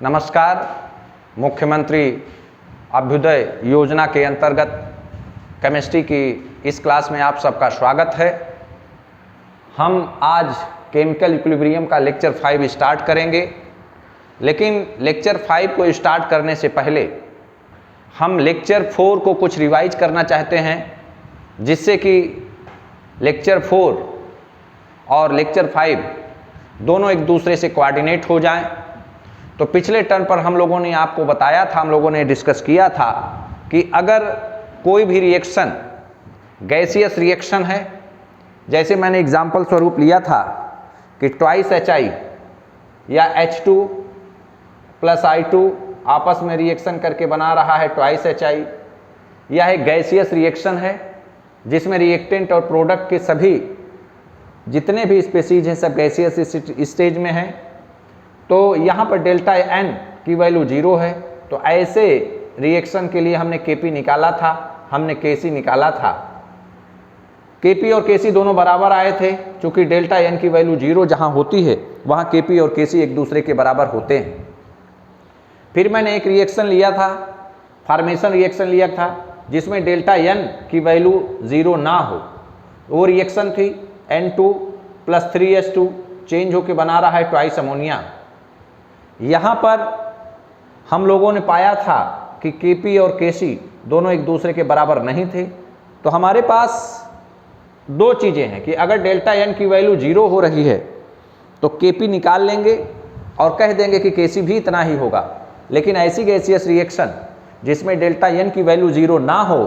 नमस्कार। मुख्यमंत्री अभ्युदय योजना के अंतर्गत केमिस्ट्री की इस क्लास में आप सबका स्वागत है। हम आज केमिकल इक्विलिब्रियम का लेक्चर 5 स्टार्ट करेंगे, लेकिन लेक्चर 5 को स्टार्ट करने से पहले हम लेक्चर 4 को कुछ रिवाइज करना चाहते हैं, जिससे कि लेक्चर 4 और लेक्चर 5 दोनों एक दूसरे से कोऑर्डिनेट हो जाएं। तो पिछले टर्म पर हम लोगों ने आपको बताया था, हम लोगों ने डिस्कस किया था कि अगर कोई भी रिएक्शन गैसियस रिएक्शन है, जैसे मैंने एग्जाम्पल स्वरूप लिया था कि ट्वाइस HI या H2 प्लस I2 आपस में रिएक्शन करके बना रहा है ट्वाइस HI। यह एक गैसियस रिएक्शन है जिसमें रिएक्टेंट और प्रोडक्ट के सभी जितने भी स्पीशीज हैं सब गैसियस स्टेज में हैं। तो यहाँ पर डेल्टा N की वैल्यू 0 है। तो ऐसे रिएक्शन के लिए हमने Kp निकाला था, हमने Kc निकाला था। Kp और Kc दोनों बराबर आए थे, क्योंकि डेल्टा N की वैल्यू 0 जहाँ होती है वहाँ Kp और Kc एक दूसरे के बराबर होते हैं। फिर मैंने एक रिएक्शन लिया था, फॉर्मेशन रिएक्शन लिया था, जिसमें डेल्टा N की वैल्यू 0 ना हो। वो रिएक्शन थी N2 प्लस 3H2 चेंज होकर बना रहा है ट्वाइस अमोनिया। यहाँ पर हम लोगों ने पाया था कि Kp और Kc दोनों एक दूसरे के बराबर नहीं थे। तो हमारे पास दो चीज़ें हैं कि अगर डेल्टा N की वैल्यू 0 हो रही है तो Kp निकाल लेंगे और कह देंगे कि Kc भी इतना ही होगा। लेकिन ऐसी गैसियस रिएक्शन जिसमें डेल्टा N की वैल्यू 0 ना हो,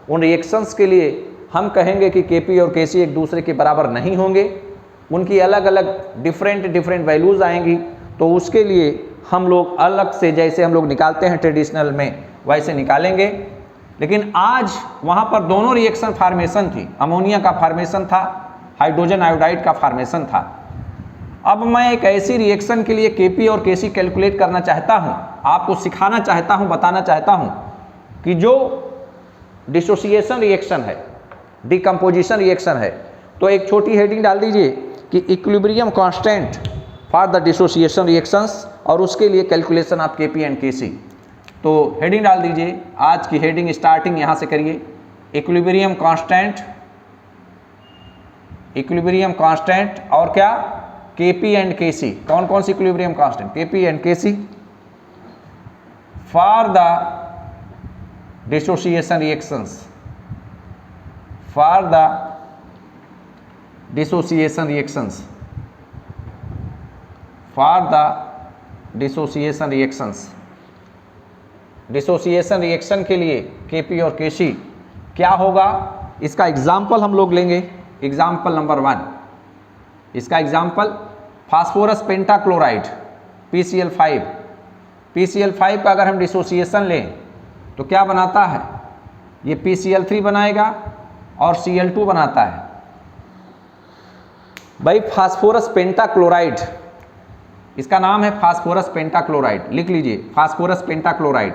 उन रिएक्शंस के लिए हम कहेंगे कि Kp और Kc एक दूसरे के बराबर नहीं होंगे, उनकी अलग अलग डिफरेंट वैल्यूज़ आएंगी। तो उसके लिए हम लोग अलग से, जैसे हम लोग निकालते हैं ट्रेडिशनल में, वैसे निकालेंगे। लेकिन आज वहाँ पर दोनों रिएक्शन फार्मेशन थी, अमोनिया का फार्मेशन था, हाइड्रोजन आयोडाइड का फार्मेशन था। अब मैं एक ऐसी रिएक्शन के लिए Kp और Kc कैलकुलेट करना चाहता हूँ, आपको सिखाना चाहता हूँ, बताना चाहता हूँ कि जो डिसोसिएशन रिएक्शन है, डिकम्पोजिशन रिएक्शन है, तो एक छोटी हेडिंग डाल दीजिए कि equilibrium constant for the dissociation reactions, और उसके लिए calculation of Kp and Kc। तो हेडिंग डाल दीजिए, आज की हेडिंग स्टार्टिंग यहाँ से करिए, इक्विलिब्रियम कांस्टेंट और क्या Kp एंड Kc। कौन कौन सी equilibrium constant? Kp and Kc for the dissociation reactions, for the dissociation reactions, for the dissociation reactions. Dissociation reaction के लिए Kp और Kc क्या होगा, इसका एग्जाम्पल हम लोग लेंगे। एग्जाम्पल नंबर 1, इसका example phosphorus pentachloride PCl5। PCl5 का अगर हम डिसोसिएशन लें तो क्या बनाता है? ये PCl3 बनाएगा और Cl2 बनाता है। भाई फास्फोरस पेंटाक्लोराइड, इसका नाम है फास्फोरस पेंटाक्लोराइड, लिख लीजिए फास्फोरस पेंटाक्लोराइड,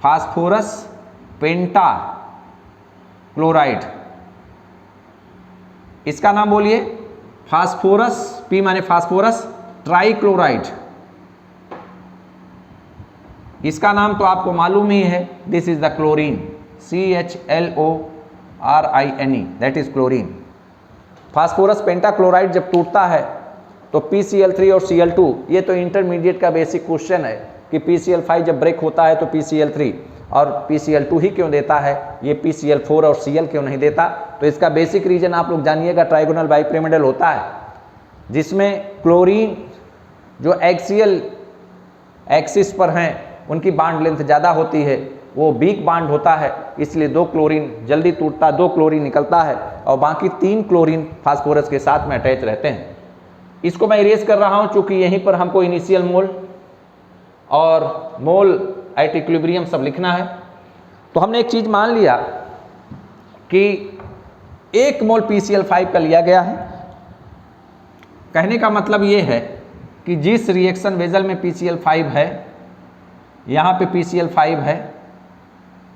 फास्फोरस पेंटाक्लोराइड। इसका नाम बोलिए फास्फोरस, P माने फास्फोरस ट्राइक्लोराइड। इसका नाम तो आपको मालूम ही है, this is the chlorine, CHLORINE, that is chlorine. Phosphorus pentachloride जब टूटता है तो PCl3 और Cl2, ये तो इंटरमीडिएट का बेसिक क्वेश्चन है कि PCl5 जब ब्रेक होता है तो PCl3 और PCl2 ही क्यों देता है, ये PCl4 और Cl क्यों नहीं देता? तो इसका बेसिक रीजन आप लोग जानिएगा, ट्राइगोनल बाइपिरामिडल होता है, जिसमें क्लोरीन जो एक्सियल एक्सिस पर हैं उनकी बाड लेंथ ज़्यादा होती है, वो वीक बाड होता है, इसलिए 2 क्लोरीन जल्दी टूटता, 2 क्लोरीन निकलता है और बाकी 3 क्लोरीन फास्फोरस के साथ में अटैच रहते हैं। इसको मैं इरेज कर रहा हूँ क्योंकि यहीं पर हमको इनिशियल मोल और मोल एट इक्विलिब्रियम सब लिखना है। तो हमने एक चीज़ मान लिया कि 1 मोल PCl5 का लिया गया है। कहने का मतलब ये है कि जिस रिएक्शन वेजल में PCl5 है, यहाँ पे PCl5 है,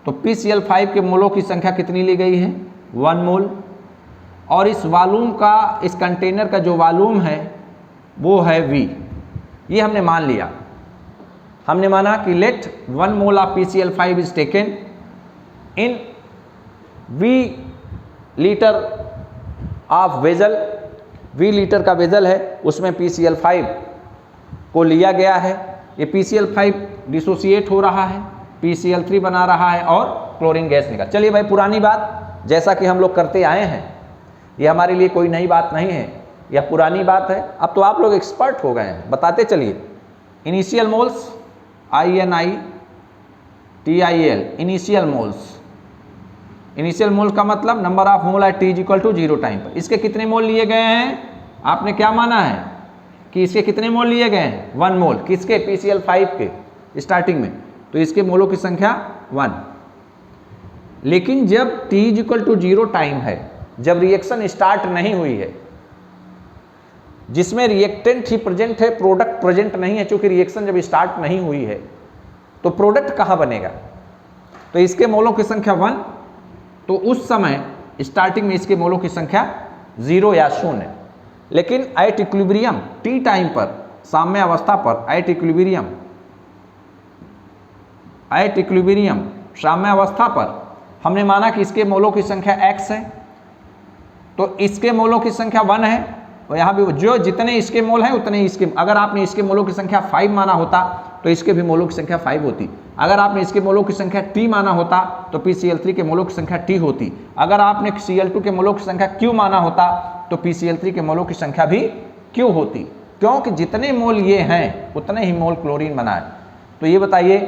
तो PCl5 के मोलों की संख्या कितनी ली गई है? 1 मोल। और इस वॉल्यूम का, इस कंटेनर का जो वॉल्यूम है वो है V, ये हमने मान लिया। हमने माना कि let 1 mole of PCl5 is taken in V litre of vessel, V litre का वेजल है, उसमें PCl5 को लिया गया है। ये PCl5 डिसोसिएट हो रहा है, PCl3 बना रहा है और क्लोरीन गैस निकल। चलिए भाई, पुरानी बात जैसा कि हम लोग करते आए हैं, ये हमारे लिए कोई नई बात नहीं है, यह पुरानी बात है। अब तो आप लोग एक्सपर्ट हो गए हैं, बताते चलिए। Initial moles INITIL, initial moles. Initial mole का मतलब number of mole at T is equal to 0 time पर। इसके कितने मोल लिए गए हैं? आपने क्या माना है कि इसके कितने मोल लिए गए हैं? 1 मोल। किसके? PCl5 के स्टार्टिंग में, तो इसके मोलों की संख्या 1। लेकिन जब T is equal to 0 time है, जब रिएक्शन स्टार्ट नहीं हुई है, जिसमें रिएक्टेंट ही प्रेजेंट है, प्रोडक्ट प्रेजेंट नहीं है, क्योंकि रिएक्शन जब स्टार्ट नहीं हुई है तो प्रोडक्ट कहाँ बनेगा? तो इसके मोलों की संख्या 1, तो उस समय स्टार्टिंग में इसके मोलों की संख्या 0 या 0। लेकिन एट इक्विलिब्रियम T टाइम पर, साम्य अवस्था पर, एट इक्विलिब्रियम साम्य अवस्था पर हमने माना कि इसके मोलों की संख्या x है, तो इसके मोलों की संख्या 1 है, और यहाँ भी जो जितने इसके मोल हैं उतने इसके। अगर आपने इसके मोलों की संख्या 5 माना होता तो इसके भी मोलों की संख्या 5 होती। अगर आपने इसके मोलों की संख्या T माना होता तो PCl3 के मोलों की संख्या T होती। अगर आपने Cl2 के मोलों की संख्या Q माना होता तो PCl3 के मोलों की संख्या भी Q होती, क्योंकि जितने मोल ये हैं उतने ही मोल क्लोरीन बना है। तो ये बताइए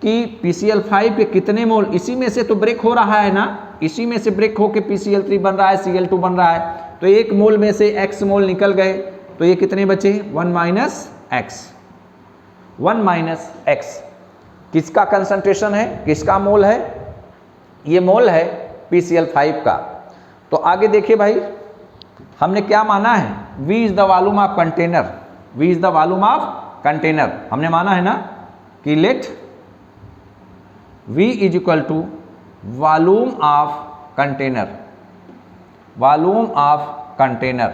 कि PCl5 के कितने मोल? इसी में से तो ब्रेक हो रहा है ना, इसी में से ब्रेक होके PCl3 बन रहा है, Cl2 बन रहा है, तो एक मोल में से x मोल निकल गए, तो ये कितने बचे? 1 माइनस x। किसका कंसंट्रेशन है, किसका मोल है? ये मोल है PCl5 का। तो आगे देखिए भाई, हमने क्या माना है? V is the volume of container, V is the volume of container. हमने माना है ना कि let V is equal to volume of container, volume of container.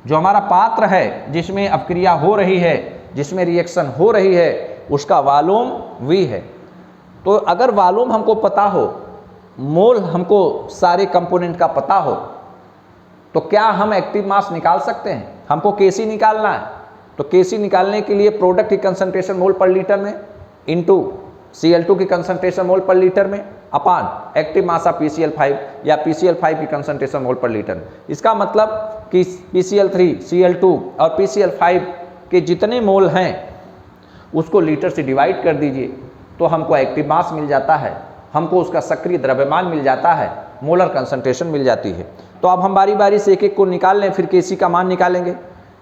जो हमारा पात्र है जिसमें अपक्रिया हो रही है, जिसमें रिएक्शन हो रही है, उसका वॉल्यूम V है। तो अगर वॉल्यूम हमको पता हो, मोल हमको सारे कंपोनेंट का पता हो, तो क्या हम एक्टिव मास निकाल सकते हैं? हमको Kc निकालना है, तो Kc निकालने के लिए प्रोडक्ट की कंसंट्रेशन मोल पर लीटर में इनटू Cl2 की कंसंट्रेशन मोल पर लीटर में अपान एक्टिव मास ऑफ PCl5 या PCl5 की कंसंट्रेशन मोल पर लीटर में। इसका मतलब कि PCl3, Cl2 और PCl5 के जितने मोल हैं उसको लीटर से डिवाइड कर दीजिए, तो हमको एक्टिव मास मिल जाता है, हमको उसका सक्रिय द्रव्यमान मिल जाता है, मोलर कंसंट्रेशन मिल जाती है। तो अब हम बारी बारी से एक एक को निकाल लें, फिर Kc का मान निकालेंगे।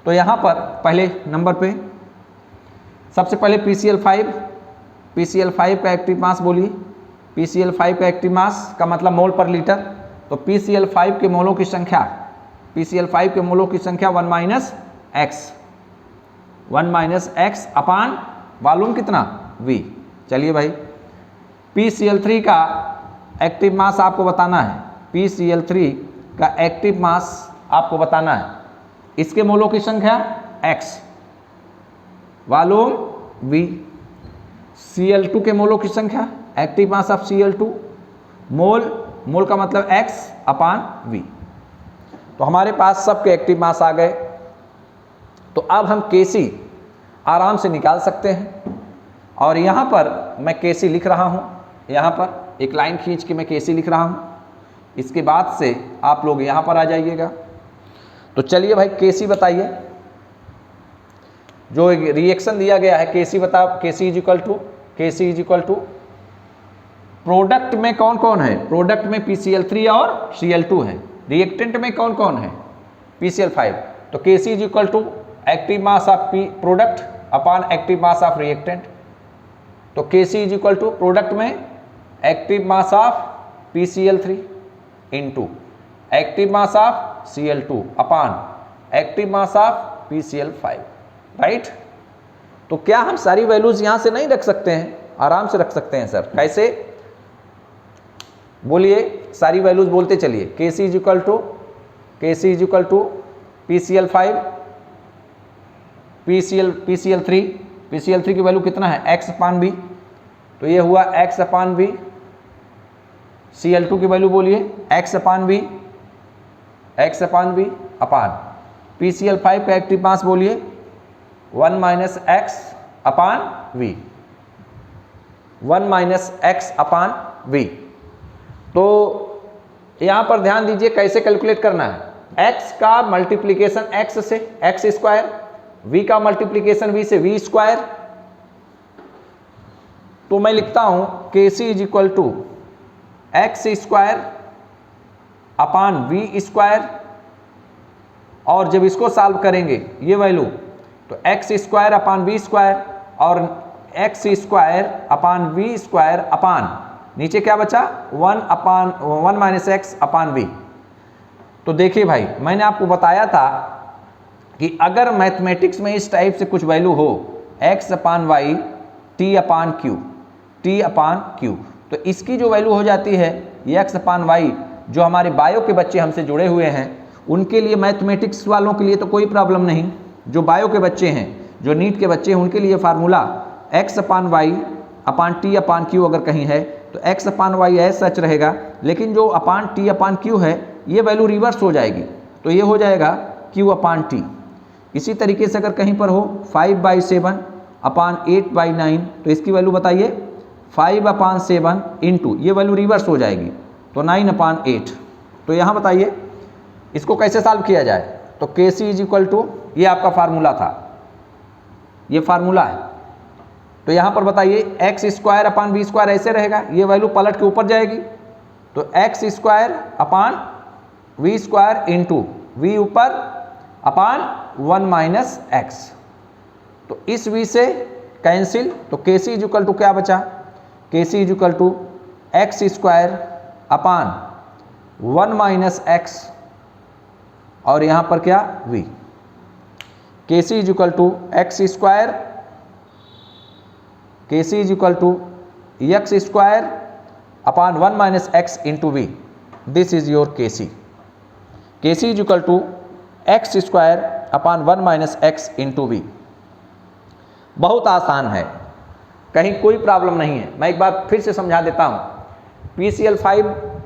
तो यहाँ पर पहले नंबर पे सबसे पहले PCl5 का एक्टिव मास बोलिए। PCl5 का एक्टिव मास का मतलब मोल पर लीटर, तो PCl5 के मोलों की संख्या, PCl5 के मोलों की संख्या 1 माइनस x अपान वॉल्यूम कितना? V। चलिए भाई, PCl3 का एक्टिव मास आपको बताना है, PCl3 का एक्टिव मास आपको बताना है, इसके मोलों की संख्या x, वॉल्यूम V। Cl2 के मोलों की संख्या, एक्टिव मास ऑफ Cl2, मोल का मतलब x अपान V। तो हमारे पास सबके एक्टिव मास आ गए। तो अब हम Kc आराम से निकाल सकते हैं, और यहाँ पर मैं Kc लिख रहा हूँ, यहाँ पर एक लाइन खींच के मैं Kc लिख रहा हूँ। इसके बाद से आप लोग यहाँ पर आ जाइएगा। तो चलिए भाई, Kc बताइए, जो रिएक्शन दिया गया है Kc बताओ। Kc is equal to product में कौन कौन है? प्रोडक्ट में PCl3 और Cl2 है। रिएक्टेंट में कौन कौन है? PCl5। तो Kc is equal to active mass of product upon active mass of reactant. तो Kc is equal to product में active mass of PCl3 into active mass of Cl2 upon active mass of PCl5, right. तो क्या हम सारी values यहां से नहीं रख सकते हैं? आराम से रख सकते हैं सर। कैसे? बोलिए, सारी वैल्यूज बोलते चलिए। Kc is equal to PCl5, PCl3 PCl3 की वैल्यू कितना है x/v, तो ये हुआ x/v। Cl2 की वैल्यू बोलिए x/v अपान PCl5 का एक्टिव मास बोलिए 1 - x/v, 1 - x/v। तो यहां पर ध्यान दीजिए कैसे कैलकुलेट करना है, x का मल्टीप्लीकेशन x से x², v का मल्टीप्लीकेशन v से v²। तो मैं लिखता हूं Kc = x² अपान v², और जब इसको सॉल्व करेंगे ये वैल्यू, तो x² अपान v² और x² अपान v² अपान नीचे क्या बचा 1 - x/v। तो देखिए भाई, मैंने आपको बताया था कि अगर मैथमेटिक्स में इस टाइप से कुछ वैल्यू हो x/y t/q, तो इसकी जो वैल्यू हो जाती है ये x/y, जो हमारे बायो के बच्चे हमसे जुड़े हुए हैं उनके लिए, मैथमेटिक्स वालों के लिए तो कोई प्रॉब्लम नहीं, जो बायो के बच्चे हैं, जो नीट के बच्चे हैं, उनके लिए फार्मूला x/y अपान t/q अगर कहीं है तो x/y एज सच रहेगा, लेकिन जो अपान t/q है ये वैल्यू रिवर्स हो जाएगी, तो ये हो जाएगा q/t। इसी तरीके से अगर कहीं पर हो 5/7 अपान 8/9, तो इसकी वैल्यू बताइए 5/7 इंटू, ये वैल्यू रिवर्स हो जाएगी तो 9/8। तो यहाँ बताइए इसको कैसे सॉल्व किया जाए, तो Kc = ये आपका फार्मूला था, ये फार्मूला है। तो यहाँ पर बताइए x² अपान v² ऐसे रहेगा, ये वैल्यू पलट के ऊपर जाएगी, तो x² अपान v² इंटू v ऊपर अपान 1 - x, तो इस v से कैंसिल, तो Kc = क्या बचा, Kc = x² अपान 1 - x और यहाँ पर क्या v। Kc = x² upon 1 - x into v, this is your Kc। Kc = x² upon 1 - x into v। बहुत आसान है, कहीं कोई प्रॉब्लम नहीं है। मैं एक बार फिर से समझा देता हूँ, PCl5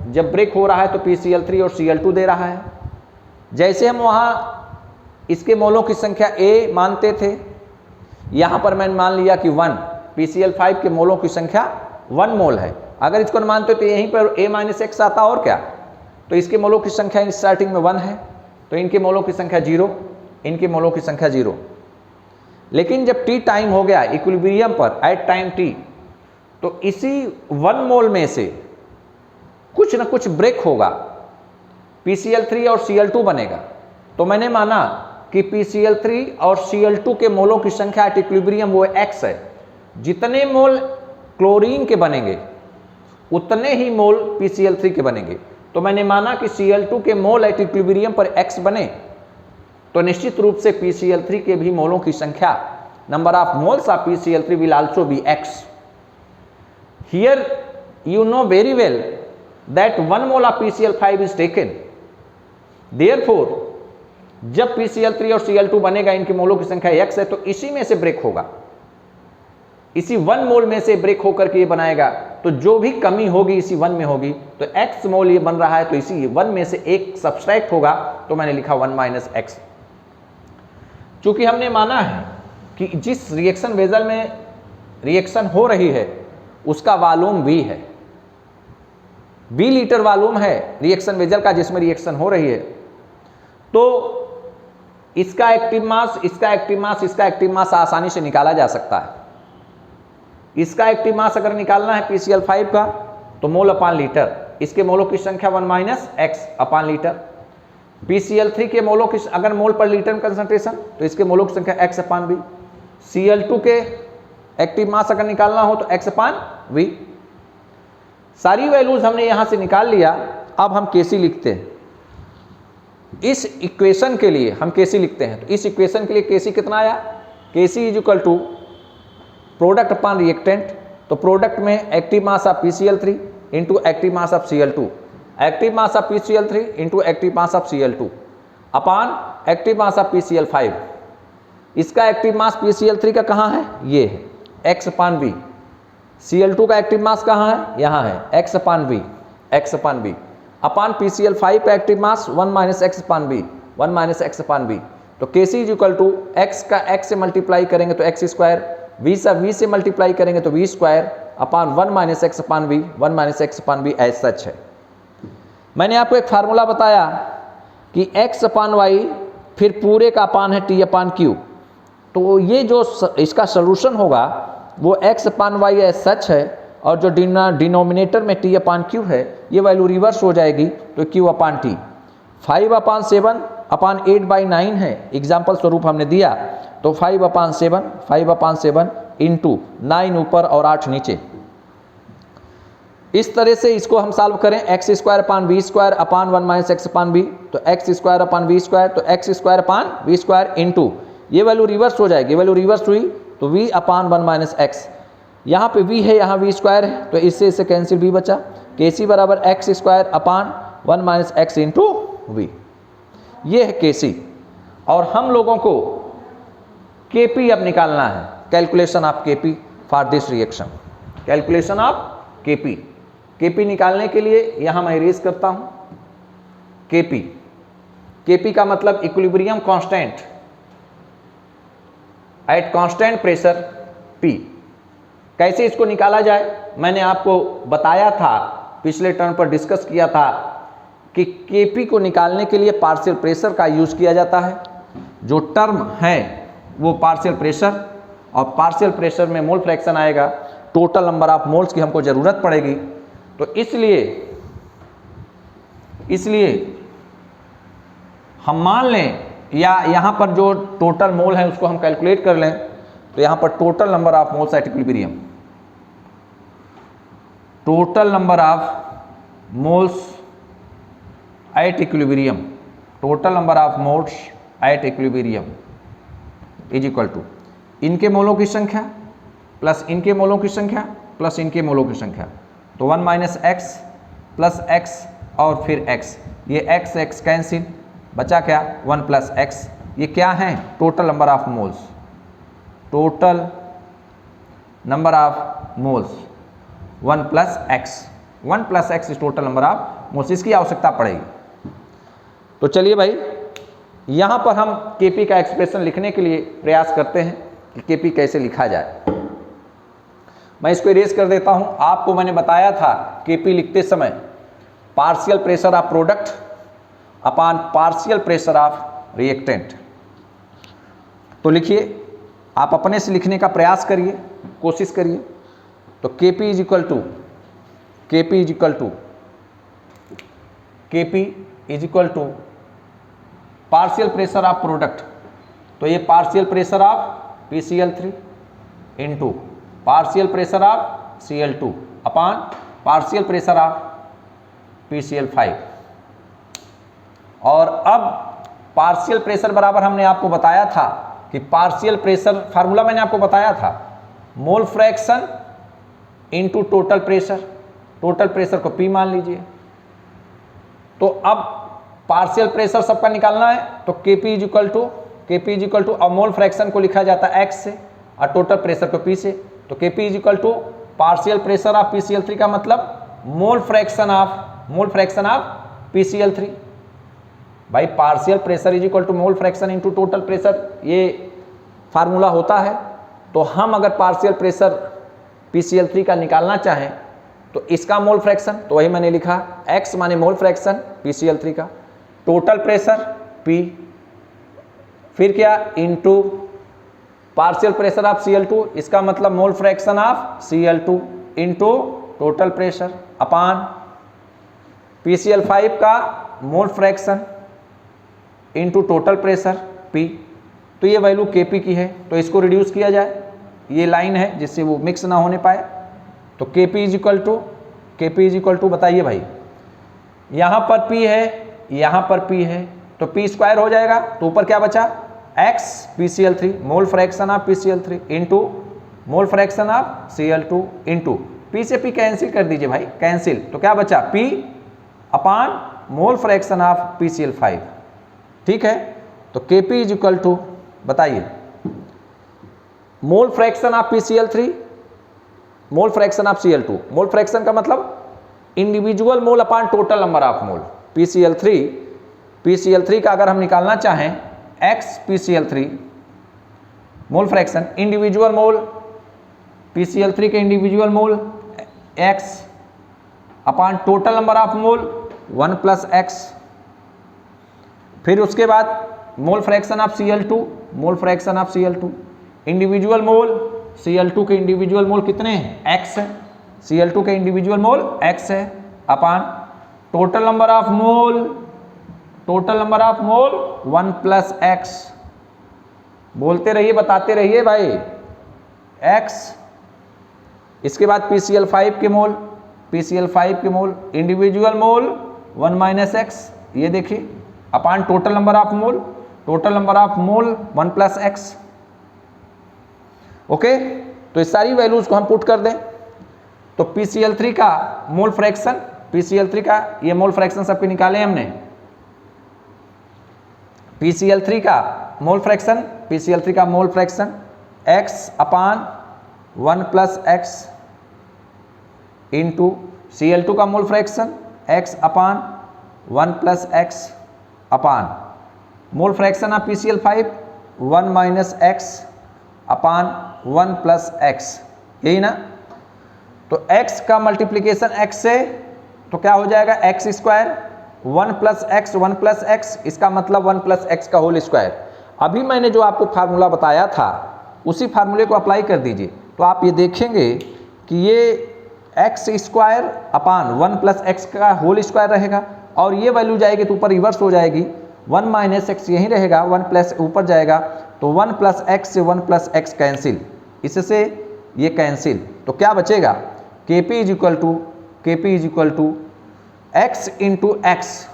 जब ब्रेक हो रहा है तो PCl3 और Cl2 दे रहा है। जैसे हम वहाँ इसके मोलों की संख्या a मानते थे, यहाँ पर मैंने मान लिया कि 1, PCl5 के मोलों की संख्या 1 मोल है। अगर इसको मानते तो यहीं पर a - x आता, और क्या, तो इसके मोलों की संख्या स्टार्टिंग में 1 है, तो इनके मोलों की संख्या 0, इनके मोलों की संख्या 0। लेकिन जब t टाइम हो गया इक्विलिब्रियम पर एट टाइम t, तो इसी 1 मोल में से कुछ न कुछ ब्रेक होगा, PCl3 और Cl2 बनेगा। तो मैंने माना कि PCl3 और Cl2 के मोलों की संख्या एट इक्विलिब्रियम वो x है। जितने मोल क्लोरीन के बनेंगे उतने ही मोल PCl3 के बनेंगे। तो मैंने माना कि Cl2 के मोल एट इक्विलिब्रियम पर x बने, तो निश्चित रूप से PCl3 के भी मोलों की संख्या, number of moles of PCl3 will also be x। Here you know very well that 1 mole of PCl5 is taken, therefore जब PCl3 और Cl2 बनेगा, इनके मोलों की संख्या x है, तो इसी में से ब्रेक होगा, इसी 1 मोल में से ब्रेक होकर के ये बनाएगा। तो जो भी कमी होगी इसी 1 में होगी, तो x मोल ये बन रहा है, तो इसी 1 में से एक सब्सट्रैक्ट होगा, तो मैंने लिखा 1 - x। चूंकि हमने माना है कि जिस रिएक्शन वेसल में रिएक्शन हो रही है उसका वॉल्यूम v है, v लीटर वॉल्यूम है रिएक्शन वेसल का जिसमें रिएक्शन हो रही है, तो इसका एक्टिव मास, इसका एक्टिव मास, इसका एक्टिव मास आसानी से निकाला जा सकता है। इसका एक्टिव मास अगर निकालना है PCl5 का, तो मोल अपान लीटर, इसके मोलों की संख्या 1 - x अपान लीटर। PCl3 के मोलों की, अगर मोल पर लीटर में कंसंट्रेशन, तो इसके मोलों की संख्या x अपान v। Cl2 के एक्टिव मास अगर निकालना हो तो x अपान v। सारी वैल्यूज हमने यहां से निकाल लिया। अब हम Kc लिखते हैं। इस इक्वेशन के लिए हम Kc लिखते हैं, तो इस इक्वेशन के लिए Kc कितना आया, Kc = प्रोडक्ट अपान रिएक्टेंट, तो प्रोडक्ट में active mass of PCl3 into active mass of Cl2, active mass of PCl3 into active mass of Cl2 upon active mass of PCl5। इसका एक्टिव मास PCl3 का कहाँ है, ये है x/v। Cl2 का active mass कहाँ है, यहाँ है x/v, x/v अपान PCl5 का एक्टिव मास 1 - x/v, 1 - x/v। तो Kc इक्वल टू x का x से मल्टीप्लाई करेंगे तो x स्क्वायर, v सा v से मल्टीप्लाई करेंगे तो v square upon 1 - x/v, 1 - x/v as such है। मैंने आपको एक फार्मूला बताया कि x/y फिर पूरे का अपान है T/Q। तो ये जो इसका सोल्यूशन होगा वो x/y एज सच है, और जो डिनोमिनेटर में T/Q है ये वैल्यू रिवर्स हो जाएगी तो Q/T। 5/7 अपान 8/9 है, एग्जाम्पल स्वरूप हमने दिया, तो 5/7 इंटू 9 ऊपर और 8 नीचे। इस तरह से इसको हम सॉल्व करें, x square upon v square upon 1 - x/v, तो x square upon v square, तो x square upon v square into ये वैल्यू रिवर्स हो जाएगी, वैल्यू रिवर्स हुई तो v अपान 1 - x। यहाँ पे v है, यहाँ v स्क्वायर है, तो इससे इससे कैंसिल v बचा। Kc बराबर x square upon 1 - x into v, ये है Kc। और हम लोगों को Kp अब निकालना है, calculation of Kp for this reaction, calculation of Kp। Kp निकालने के लिए यहाँ मैं इरेज करता हूँ Kp का मतलब equilibrium constant at constant pressure P। कैसे इसको निकाला जाए, मैंने आपको बताया था, पिछले टर्म पर डिस्कस किया था कि Kp को निकालने के लिए पार्शियल प्रेशर का यूज किया जाता है। जो टर्म है वो पार्शियल प्रेशर, और पार्शियल प्रेशर में मोल फ्रैक्शन आएगा, टोटल नंबर ऑफ मोल्स की हमको ज़रूरत पड़ेगी। तो इसलिए हम मान लें, या यहाँ पर जो टोटल मोल है उसको हम कैलकुलेट कर लें, तो यहाँ पर total number of moles at equilibrium, total number of moles at equilibrium, total number of moles at equilibrium is equal to इनके मोलों की संख्या प्लस इनके मोलों की संख्या प्लस इनके मोलों की संख्या, तो 1 - x प्लस x और फिर x, ये x कैंसिल, बचा क्या 1 + x। ये क्या है, total number of moles, total number of moles 1 + x, 1 + x is total number of moles, इसकी आवश्यकता पड़ेगी। तो चलिए भाई, यहाँ पर हम Kp का एक्सप्रेशन लिखने के लिए प्रयास करते हैं कि Kp कैसे लिखा जाए। मैं इसको इरेज कर देता हूँ। आपको मैंने बताया था Kp लिखते समय partial pressure of product upon partial pressure of reactant. तो लिखिए, आप अपने से लिखने का प्रयास करिए, कोशिश करिए। तो Kp is equal to partial pressure of product, तो ये partial pressure of PCl3 into partial pressure of Cl2 upon partial pressure of PCl5। और अब पार्शियल प्रेशर बराबर हमने आपको बताया था कि पार्शियल प्रेशर फार्मूला मैंने आपको बताया था, mole fraction into total pressure, total pressure को P मान लीजिए। तो अब पार्शियल प्रेशर सबका निकालना है, तो Kp इज इक्वल टू अब मोल फ्रैक्शन को लिखा जाता है x से और टोटल प्रेशर को P से, तो Kp is equal to partial pressure of PCl3 का मतलब मोल फ्रैक्शन ऑफ PCl3। भाई partial pressure is equal to mole fraction into total pressure, ये फार्मूला होता है। तो हम अगर पार्शियल प्रेशर PCl3 का निकालना चाहें तो इसका मोल फ्रैक्शन, तो वही मैंने लिखा x माने मोल फ्रैक्शन PCl3 का, टोटल प्रेशर P, फिर क्या into partial pressure of Cl2, इसका मतलब mole fraction of Cl2 into total pressure upon PCl5 का मोल fraction into total pressure P। तो ये वैल्यू Kp की है, तो इसको रिड्यूस किया जाए, ये लाइन है जिससे वो मिक्स ना होने पाए। तो Kp इज इक्वल टू बताइए भाई, यहाँ पर P है, यहाँ पर P है, तो P स्क्वायर हो जाएगा, तो ऊपर क्या बचा x PCl3 mole fraction of PCl3 into mole fraction of Cl2 into P से P कैंसिल कर दीजिए भाई, कैंसिल, तो क्या बचा P upon mole fraction of PCl5। ठीक है, तो Kp इज इक्वल टू बताइए mole fraction of PCl3, mole fraction of Cl2। Mole fraction का मतलब individual mole upon total number of mole. PCl3 का अगर हम निकालना चाहें x PCl3 mole fraction, individual मोल PCl3 के individual mole x upon total number of mole 1 plus x। फिर उसके बाद मोल fraction of Cl2, mole fraction of Cl2 individual mole, Cl2 के इंडिविजुअल मोल कितने हैं? x है, Cl2 के इंडिविजुअल मोल x है upon total number of mole, total number of mole 1 plus x। बोलते रहिए, बताते रहिए भाई, x। इसके बाद PCl5 के मोल, PCl5 के मोल इंडिविजुअल मोल 1 माइनस x, ये देखिए upon total number of mole, total number of mole 1 plus x। Okay, तो इस सारी वैल्यूज को हम पुट कर दें तो PCl3 का मोल फ्रैक्शन, PCl3 का ये मोल फ्रैक्शन सबके निकाले हमने। PCl3 का मोल फ्रैक्शन, PCl3 का मोल फ्रैक्शन x अपान 1 प्लस x इंटू Cl2 का mole fraction x upon 1 plus x upon mole fraction of PCl5 1 minus x upon 1 plus x, यही ना। तो x का मल्टीप्लीकेशन x से तो क्या हो जाएगा? x square 1 plus X 1 plus x, इसका मतलब 1 प्लस एक्स का होल स्क्वायर। अभी मैंने जो आपको फार्मूला बताया था उसी फार्मूले को अप्लाई कर दीजिए तो आप ये देखेंगे कि ये x square upon 1 plus x का होल स्क्वायर रहेगा और ये वैल्यू जाएगी तो ऊपर रिवर्स हो जाएगी, 1 माइनस एक्स यहीं रहेगा, 1 प्लस ऊपर जाएगा तो 1 प्लस एक्स से 1 प्लस एक्स कैंसिल, इससे ये कैंसिल, तो क्या बचेगा? Kp is equal to x into X,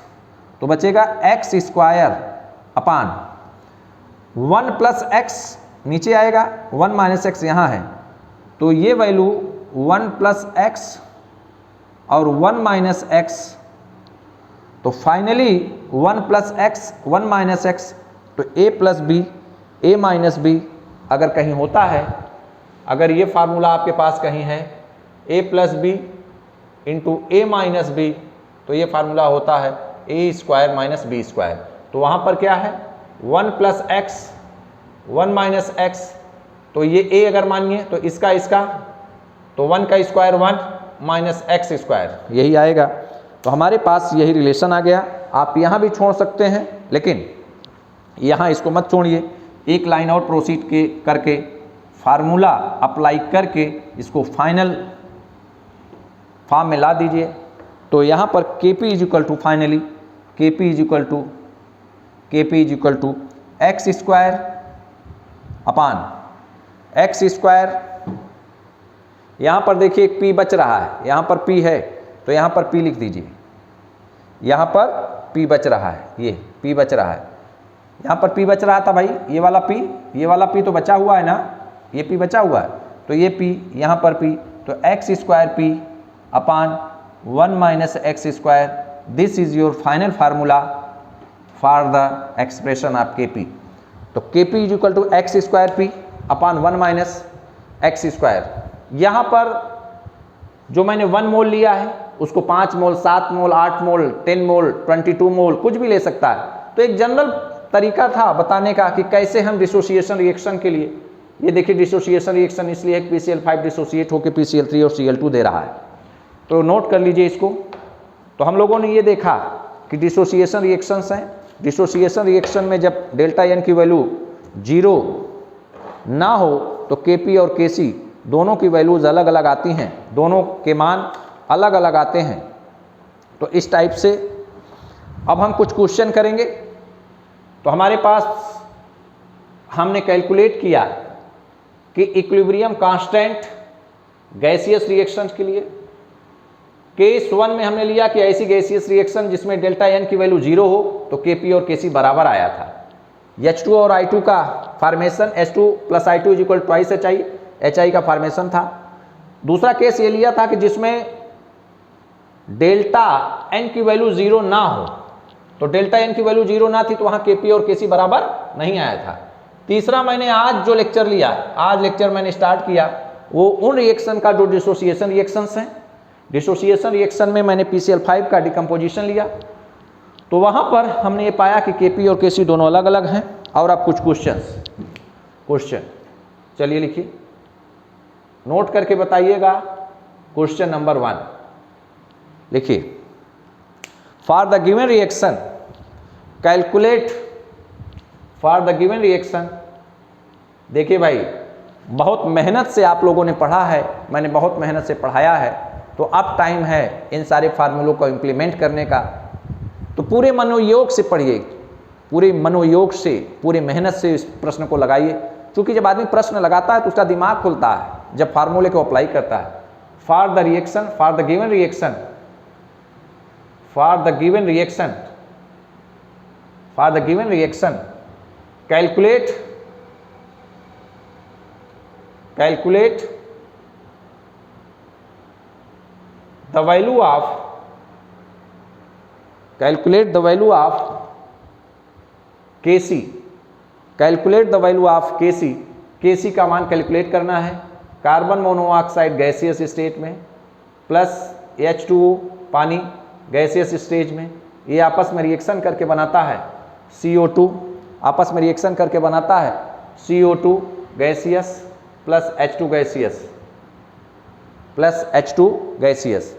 तो बचेगा X square upon 1 plus X नीचे आएगा, 1 माइनस एक्स यहाँ है तो ये वैल्यू 1 प्लस एक्स और 1 माइनस एक्स, तो finally 1 plus X 1 minus X, तो a plus B a minus B अगर कहीं होता है, अगर ये फार्मूला आपके पास कहीं है a plus B into A minus B, तो ये फार्मूला होता है A square minus B square. तो वहाँ पर क्या है? 1 प्लस एक्स 1 माइनस एक्स, तो ये a अगर मानिए तो इसका तो 1 का स्क्वायर 1 माइनस एक्स स्क्वायर, यही आएगा। तो हमारे पास यही रिलेशन आ गया। आप यहाँ भी छोड़ सकते हैं लेकिन यहाँ इसको मत छोड़िए, एक लाइन और प्रोसीड करके फार्मूला अप्लाई करके इसको फाइनल फॉर्म में ला दीजिए। तो यहाँ पर Kp is equal to finally Kp is equal to X square upon X square, यहाँ पर देखिए एक P बच रहा है, यहाँ पर P है तो यहाँ पर P लिख दीजिए, यहाँ पर P बच रहा है, ये P बच रहा है, यहाँ पर P बच रहा था भाई, ये वाला P तो बचा हुआ है ना, ये P बचा हुआ है तो ये P, यहाँ पर P, तो X square P upon 1 minus X square, this is your final formula for the expression of Kp। तो Kp is equal to X square P upon 1 minus X square. यहाँ पर जो मैंने 1 मोल लिया है उसको 5 मोल 7 मोल 8 मोल 10 मोल 22 मोल कुछ भी ले सकता है। तो एक जनरल तरीका था बताने का कि कैसे हम डिसोसिएशन रिएक्शन के लिए, ये देखिए डिसोसिएशन रिएक्शन इसलिए है PCl5 डिसोसिएट होकर PCl3 और Cl2 दे रहा है, तो नोट कर लीजिए इसको। तो हम लोगों ने ये देखा कि डिसोसिएशन रिएक्शंस हैं, डिसोसिएशन रिएक्शन में जब डेल्टा एन की वैल्यू 0 ना हो तो Kp और Kc दोनों की वैल्यूज अलग अलग आती हैं, दोनों के मान अलग अलग आते हैं। तो इस टाइप से अब हम कुछ क्वेश्चन करेंगे। तो हमारे पास हमने कैलकुलेट किया कि इक्विलिब्रियम कांस्टेंट गैसियस रिएक्शन के लिए केस 1 में हमने लिया कि ऐसी गैसियस रिएक्शन जिसमें डेल्टा एन की वैल्यू 0 हो तो Kp और Kc बराबर आया था। H2 और I2 का formation H2 plus I2 is equal twice HI का फार्मेशन था। दूसरा केस ये लिया था कि जिसमें डेल्टा एन की वैल्यू 0 ना हो, तो डेल्टा एन की वैल्यू 0 ना थी तो वहाँ Kp और Kc बराबर नहीं आया था। तीसरा, मैंने आज जो लेक्चर लिया, आज लेक्चर मैंने स्टार्ट किया, वो उन रिएक्शन का जो डिसोसिएशन रिएक्शंस हैं। डिसोसिएशन रिएक्शन में मैंने PCl5 का डिकम्पोजिशन लिया, तो वहाँ पर हमने ये पाया कि Kp और Kc दोनों अलग अलग हैं। और अब कुछ क्वेश्चन चलिए लिखिए, नोट करके बताइएगा। क्वेश्चन नंबर 1 लिखिए, for the given reaction calculate, for the given reaction. देखिए भाई, बहुत मेहनत से आप लोगों ने पढ़ा है, मैंने बहुत मेहनत से पढ़ाया है, तो अब टाइम है इन सारे फार्मूलों को इम्प्लीमेंट करने का। तो पूरे मनोयोग से पढ़िए, पूरे मनोयोग से, पूरी मेहनत से इस प्रश्न को लगाइए, क्योंकि जब आदमी प्रश्न लगाता है तो उसका दिमाग खुलता है जब फार्मूले को अप्लाई करता है। For the reaction, for the given reaction, for the given reaction, for the given reaction calculate, calculate the value of, calculate the value of Kc, calculate the value of Kc। Kc का मान calculate करना है carbon monoxide gaseous state में plus H2O पानी gaseous stage में। ये आपस में रिएक्शन करके बनाता है CO2, आपस में रिएक्शन करके बनाता है CO2 gaseous plus H2 gaseous, plus H2 gaseous.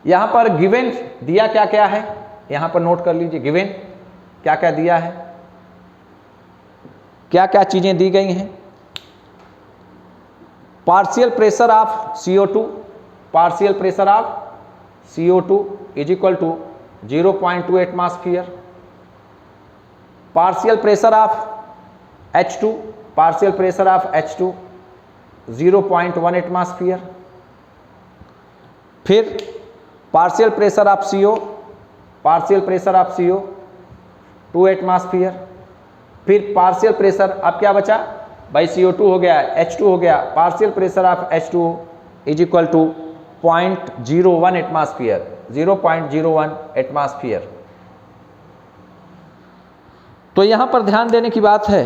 यहाँ पर गिवन दिया क्या क्या है, यहाँ पर नोट कर लीजिए, गिवन क्या क्या दिया है, क्या क्या चीजें दी गई हैं। Partial pressure of CO2, partial pressure of CO2 is equal to 0.2 atmosphere. Partial pressure of H2, partial pressure of H2 0.1 atmosphere. फिर partial pressure of CO, partial pressure of CO 2 atmosphere. फिर पार्शियल प्रेशर, अब क्या बचा भाई, CO2 हो गया, H2 हो गया, partial pressure of H2 is equal to 0.01 atmosphere, 0.01 atmosphere. तो यहां पर ध्यान देने की बात है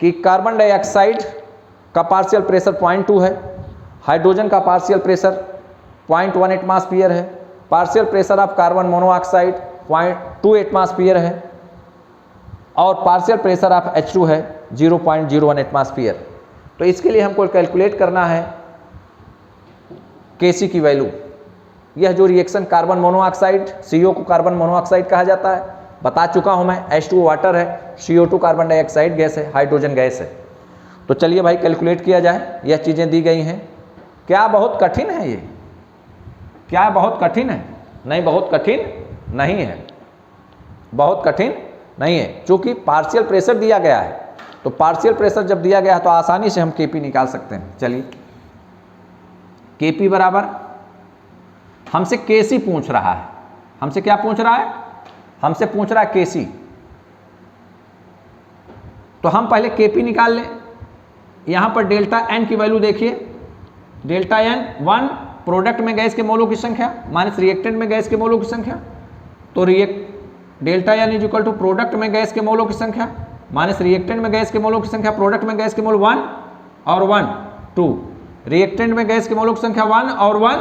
कि कार्बन डाइऑक्साइड का पार्शियल प्रेशर 0.2 है, हाइड्रोजन का पार्शियल प्रेशर 0.1 एटमॉस्फेयर है, partial pressure of carbon monoxide 0.2 atmosphere है, और पार्शियल प्रेशर ऑफ H2 है 0.01 एटमॉस्फेयर। तो इसके लिए हमको कैलकुलेट करना है Kc की वैल्यू। यह जो रिएक्शन कार्बन मोनोऑक्साइड, CO को कार्बन मोनोऑक्साइड कहा जाता है, बता चुका हूं मैं, H2O वाटर है, CO2 कार्बन डाइऑक्साइड गैस है, हाइड्रोजन गैस है। तो चलिए भाई कैलकुलेट किया जाए, यह चीज़ें दी गई हैं। क्या बहुत कठिन है ये? क्या बहुत कठिन है? नहीं, बहुत कठिन नहीं है, बहुत कठिन नहीं है, क्योंकि पार्शियल प्रेशर दिया गया है। तो पार्शियल प्रेशर जब दिया गया है तो आसानी से हम Kp निकाल सकते हैं। चलिए, Kp बराबर, हमसे Kc पूछ रहा है, हमसे क्या पूछ रहा है? हमसे पूछ रहा है Kc। तो हम पहले Kp निकाल लें। यहां पर डेल्टा N की वैल्यू देखिए, डेल्टा N 1 प्रोडक्ट में गैस के मोलों की संख्या माइनस रिएक्टेंट में गैस के मोलों की संख्या। तो delta N is equal to product में गैस के मोलों की संख्या माइनस रिएक्टेंट में गैस के मोलों की संख्या। प्रोडक्ट में गैस के मोल 1 और 1 2, रिएक्टेंट में गैस के मोलों की संख्या 1 और 1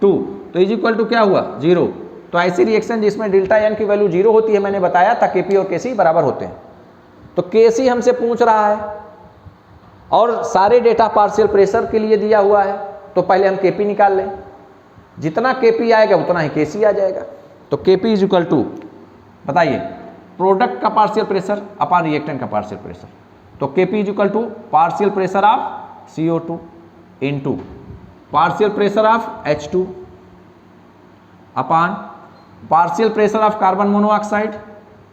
2, तो इज इक्वल टू क्या हुआ 0। तो ऐसी रिएक्शन जिसमें डेल्टा N की वैल्यू 0 होती है, मैंने बताया था Kp और Kc बराबर होते हैं। तो Kc हमसे पूछ रहा है और सारे डेटा पार्शियल प्रेशर के लिए दिया हुआ है, तो पहले हम Kp निकाल लें। जितना Kp आएगा उतना ही Kc आ जाएगा। तो Kp इज इक्वल टू, बताइए, प्रोडक्ट का पार्शियल प्रेशर अपॉन रिएक्टेंट का पार्शियल प्रेशर। तो Kp is equal to partial pressure of CO2 into partial pressure of H2 upon partial pressure of carbon monoxide,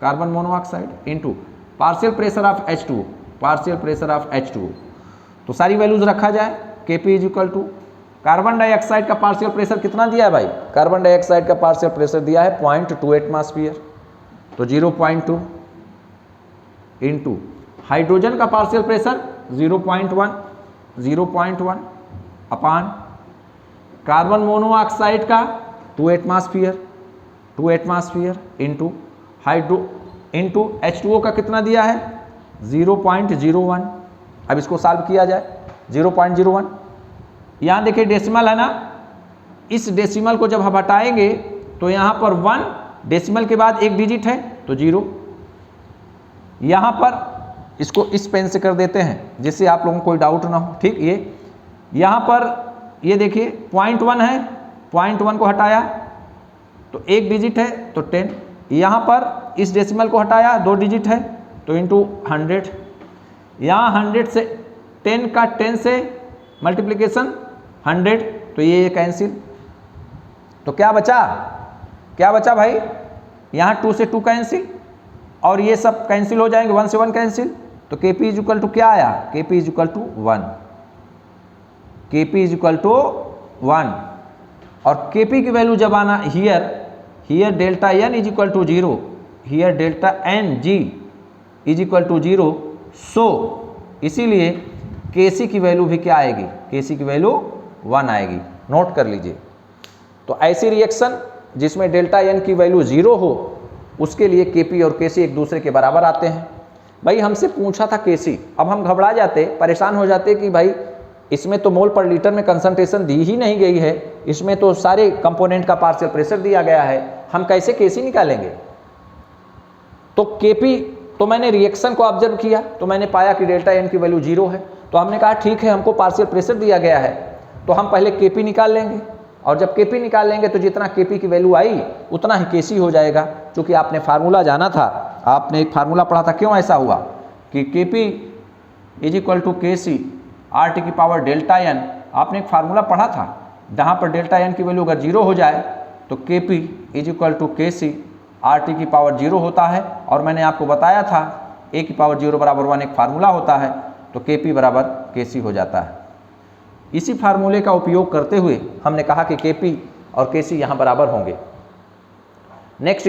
carbon monoxide into partial pressure of H2, partial pressure of H2। तो सारी values रखा जाए। Kp is equal to, carbon dioxide का partial pressure कितना दिया है भाई? Carbon dioxide का पार्शियल प्रेशर दिया है 0.2 एटमॉस्फेयर, तो 0.2 इनटू हाइड्रोजन का पार्शियल प्रेशर 0.1 अपान कार्बन मोनोऑक्साइड का 2 एटमॉस्फेयर इनटू H2O का कितना दिया है 0.01। अब इसको सॉल्व किया जाए। 0.01, यहाँ देखिए डेसिमल है ना, इस डेसिमल को जब हम हटाएंगे तो यहाँ पर 1, डेसिमल के बाद एक डिजिट है तो 0। यहाँ पर इसको इस पेन से कर देते हैं जिससे आप लोगों को कोई डाउट ना हो। ठीक, ये यहाँ पर ये देखिए 0.1 है, 0.1 को हटाया तो एक डिजिट है तो 10। यहाँ पर इस डेसिमल को हटाया 2 डिजिट है तो इंटू 100। यहाँ 100 से 10 का 10 से मल्टीप्लिकेशन 100 तो ये कैंसिल। तो क्या बचा भाई, यहाँ 2 से 2 कैंसिल और ये सब कैंसिल हो जाएंगे, 1 से 1 कैंसिल। तो Kp इज इक्वल टू क्या आया, Kp is equal to 1, Kp is equal to 1। और Kp की वैल्यू जब आना here delta n is equal to 0, here delta n g is equal to 0। So इसीलिए Kc की वैल्यू भी क्या आएगी, Kc की वैल्यू 1 आएगी। नोट कर लीजिए। तो ऐसी रिएक्शन जिसमें डेल्टा n की वैल्यू 0 हो उसके लिए Kp और Kc एक दूसरे के बराबर आते हैं। भाई हमसे पूछा था Kc, अब हम घबरा जाते, परेशान हो जाते कि भाई इसमें तो मोल पर लीटर में कंसंट्रेशन दी ही नहीं गई है, इसमें तो सारे कंपोनेंट का पार्शियल प्रेशर दिया गया है, हम कैसे Kc निकालेंगे। तो Kp, तो मैंने रिएक्शन को ऑब्जर्व किया तो मैंने पाया कि डेल्टा n की वैल्यू 0 है। तो हमने कहा ठीक है, हमको पार्शियल प्रेशर दिया गया है तो हम पहले Kp निकाल लेंगे, और जब Kp निकाल लेंगे तो जितना Kp की वैल्यू आई उतना ही Kc हो जाएगा। क्योंकि आपने फार्मूला जाना था, आपने एक फार्मूला पढ़ा था, क्यों ऐसा हुआ कि Kp is equal to Kc RT की पावर डेल्टा n, आपने एक फार्मूला पढ़ा था जहाँ पर डेल्टा n की वैल्यू अगर 0 हो जाए तो Kp is equal to Kc RT की पावर 0 होता है। और मैंने आपको बताया था a की पावर 0 बराबर 1 एक फार्मूला होता है, तो Kp बराबर Kc हो जाता है। इसी फार्मूले का उपयोग करते हुए हमने कहा कि Kp और Kc यहाँ बराबर होंगे। Next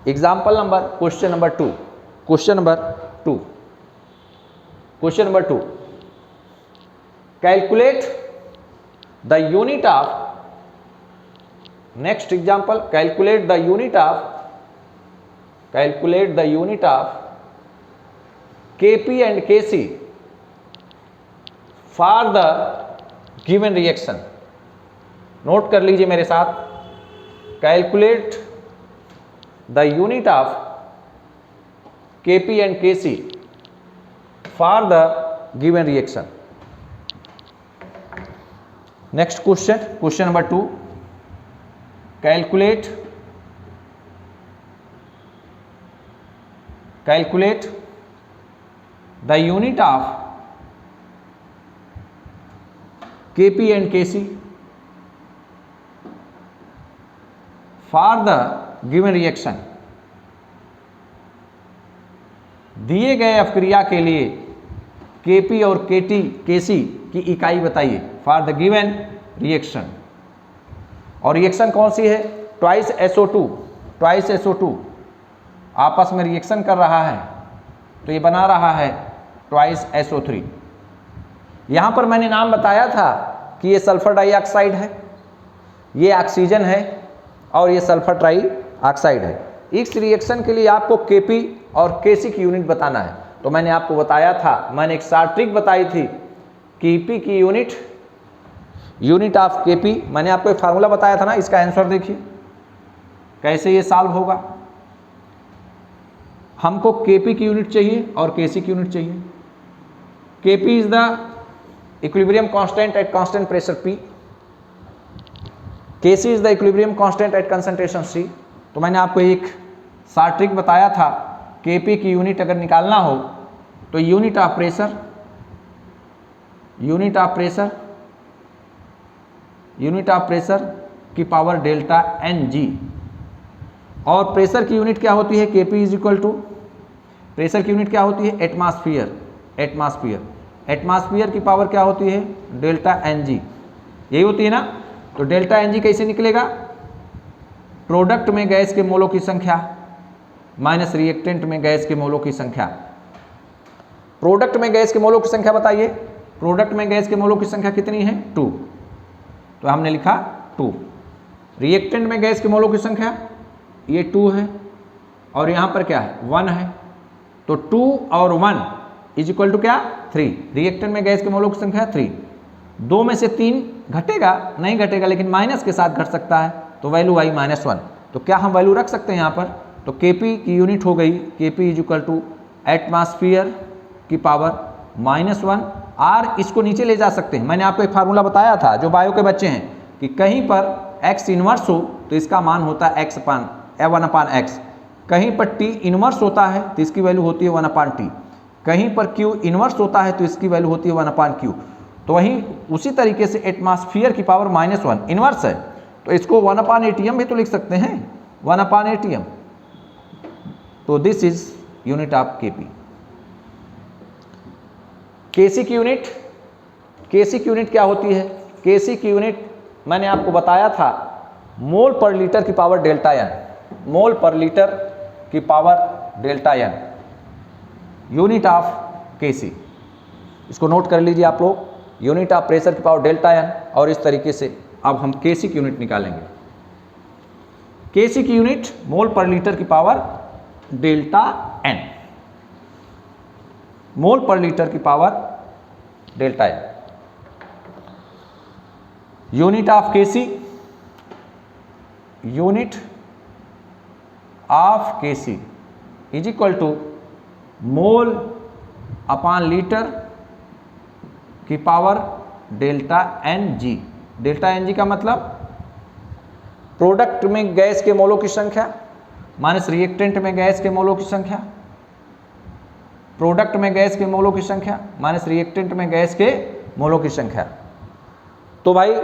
example number question number 2, calculate the unit of, next example, calculate the unit of Kp and Kc for the given reaction. Note कर लीजिए मेरे साथ, calculate the unit of Kp and Kc for the given reaction. Next question number 2, calculate the unit of Kp and Kc for the given reaction. दिए गए अपक्रिया के लिए Kp और Kc की इकाई बताइए फॉर द गिवन रिएक्शन। और reaction कौन सी है, ट्वाइस SO2 आपस में रिएक्शन कर रहा है तो ये बना रहा है ट्वाइस SO3। यहाँ पर मैंने नाम बताया था कि ये सल्फर डाइऑक्साइड है, ये ऑक्सीजन है और ये सल्फर ट्राइऑक्साइड है। इस रिएक्शन के लिए आपको Kp और Kc की यूनिट बताना है। तो मैंने आपको बताया था, मैंने एक शॉर्ट ट्रिक बताई थी, Kp की यूनिट ऑफ Kp, मैंने आपको एक फार्मूला बताया था ना, इसका आंसर देखिए कैसे ये सॉल्व होगा। हमको Kp की यूनिट चाहिए और Kc की यूनिट चाहिए। Kp is the equilibrium constant at constant pressure P, Kc is the equilibrium constant eight concentration C। तो मैंने आपको एक शॉर्ट ट्रिक बताया था, Kp की यूनिट अगर निकालना हो तो यूनिट ऑफ प्रेशर की पावर डेल्टा Ng, और प्रेशर की यूनिट क्या होती है, Kp is equal to, pressure की यूनिट क्या होती है, एटमॉस्फेयर की पावर क्या होती है, डेल्टा Ng, यही होती है ना। तो डेल्टा Ng कैसे निकलेगा, प्रोडक्ट में गैस के मोलों की संख्या माइनस रिएक्टेंट में गैस के मोलों की संख्या। प्रोडक्ट में गैस के मोलों की संख्या बताइए, प्रोडक्ट में गैस के मोलों की संख्या कितनी है, 2, तो हमने लिखा 2। रिएक्टेंट में गैस के मोलों की संख्या ये 2 है और यहाँ पर क्या है, 1 है। तो 2 और 1 इज इक्वल टू क्या 3। रिएक्टेंट में गैस के मोलों की संख्या 3। 2 में से 3 घटेगा नहीं घटेगा, लेकिन माइनस के साथ घट सकता है, तो वैल्यू आई -1। तो क्या हम वैल्यू रख सकते हैं यहाँ पर? तो Kp की यूनिट हो गई Kp is equal to atmosphere की पावर -1। R इसको नीचे ले जा सकते हैं। मैंने आपको एक फार्मूला बताया था जो बायो के बच्चे हैं कि कहीं पर x इनवर्स हो तो इसका मान होता है x/1/x, कहीं पर t इनवर्स होता है तो इसकी वैल्यू होती है 1/t, कहीं पर q इनवर्स होता है तो इसकी वैल्यू होती है 1/q। तो वहीं उसी तरीके से एटमॉस्फेयर की पावर -1 इनवर्स है, तो इसको 1/atm भी तो लिख सकते हैं, 1/atm। तो this is unit of Kp। Kc की यूनिट, Kc की यूनिट क्या होती है? Kc की यूनिट मैंने आपको बताया था मोल पर लीटर की पावर डेल्टा n, मोल पर लीटर की power delta n, unit of Kc। इसको नोट कर लीजिए आप लोग, यूनिट ऑफ प्रेशर की पावर डेल्टा n। और इस तरीके से अब हम Kc की यूनिट निकालेंगे। Kc की यूनिट मोल पर लीटर की पावर डेल्टा n, मोल पर लीटर की power delta n। Unit of Kc, unit of Kc is equal to mole upon litre की power delta Ng। Delta Ng का मतलब product में gas के मोलों की संख्या माइनस रिएक्टेंट में गैस के मोलों की संख्या, प्रोडक्ट में गैस के मोलों की संख्या माइनस रिएक्टेंट में गैस के मोलों की संख्या। तो भाई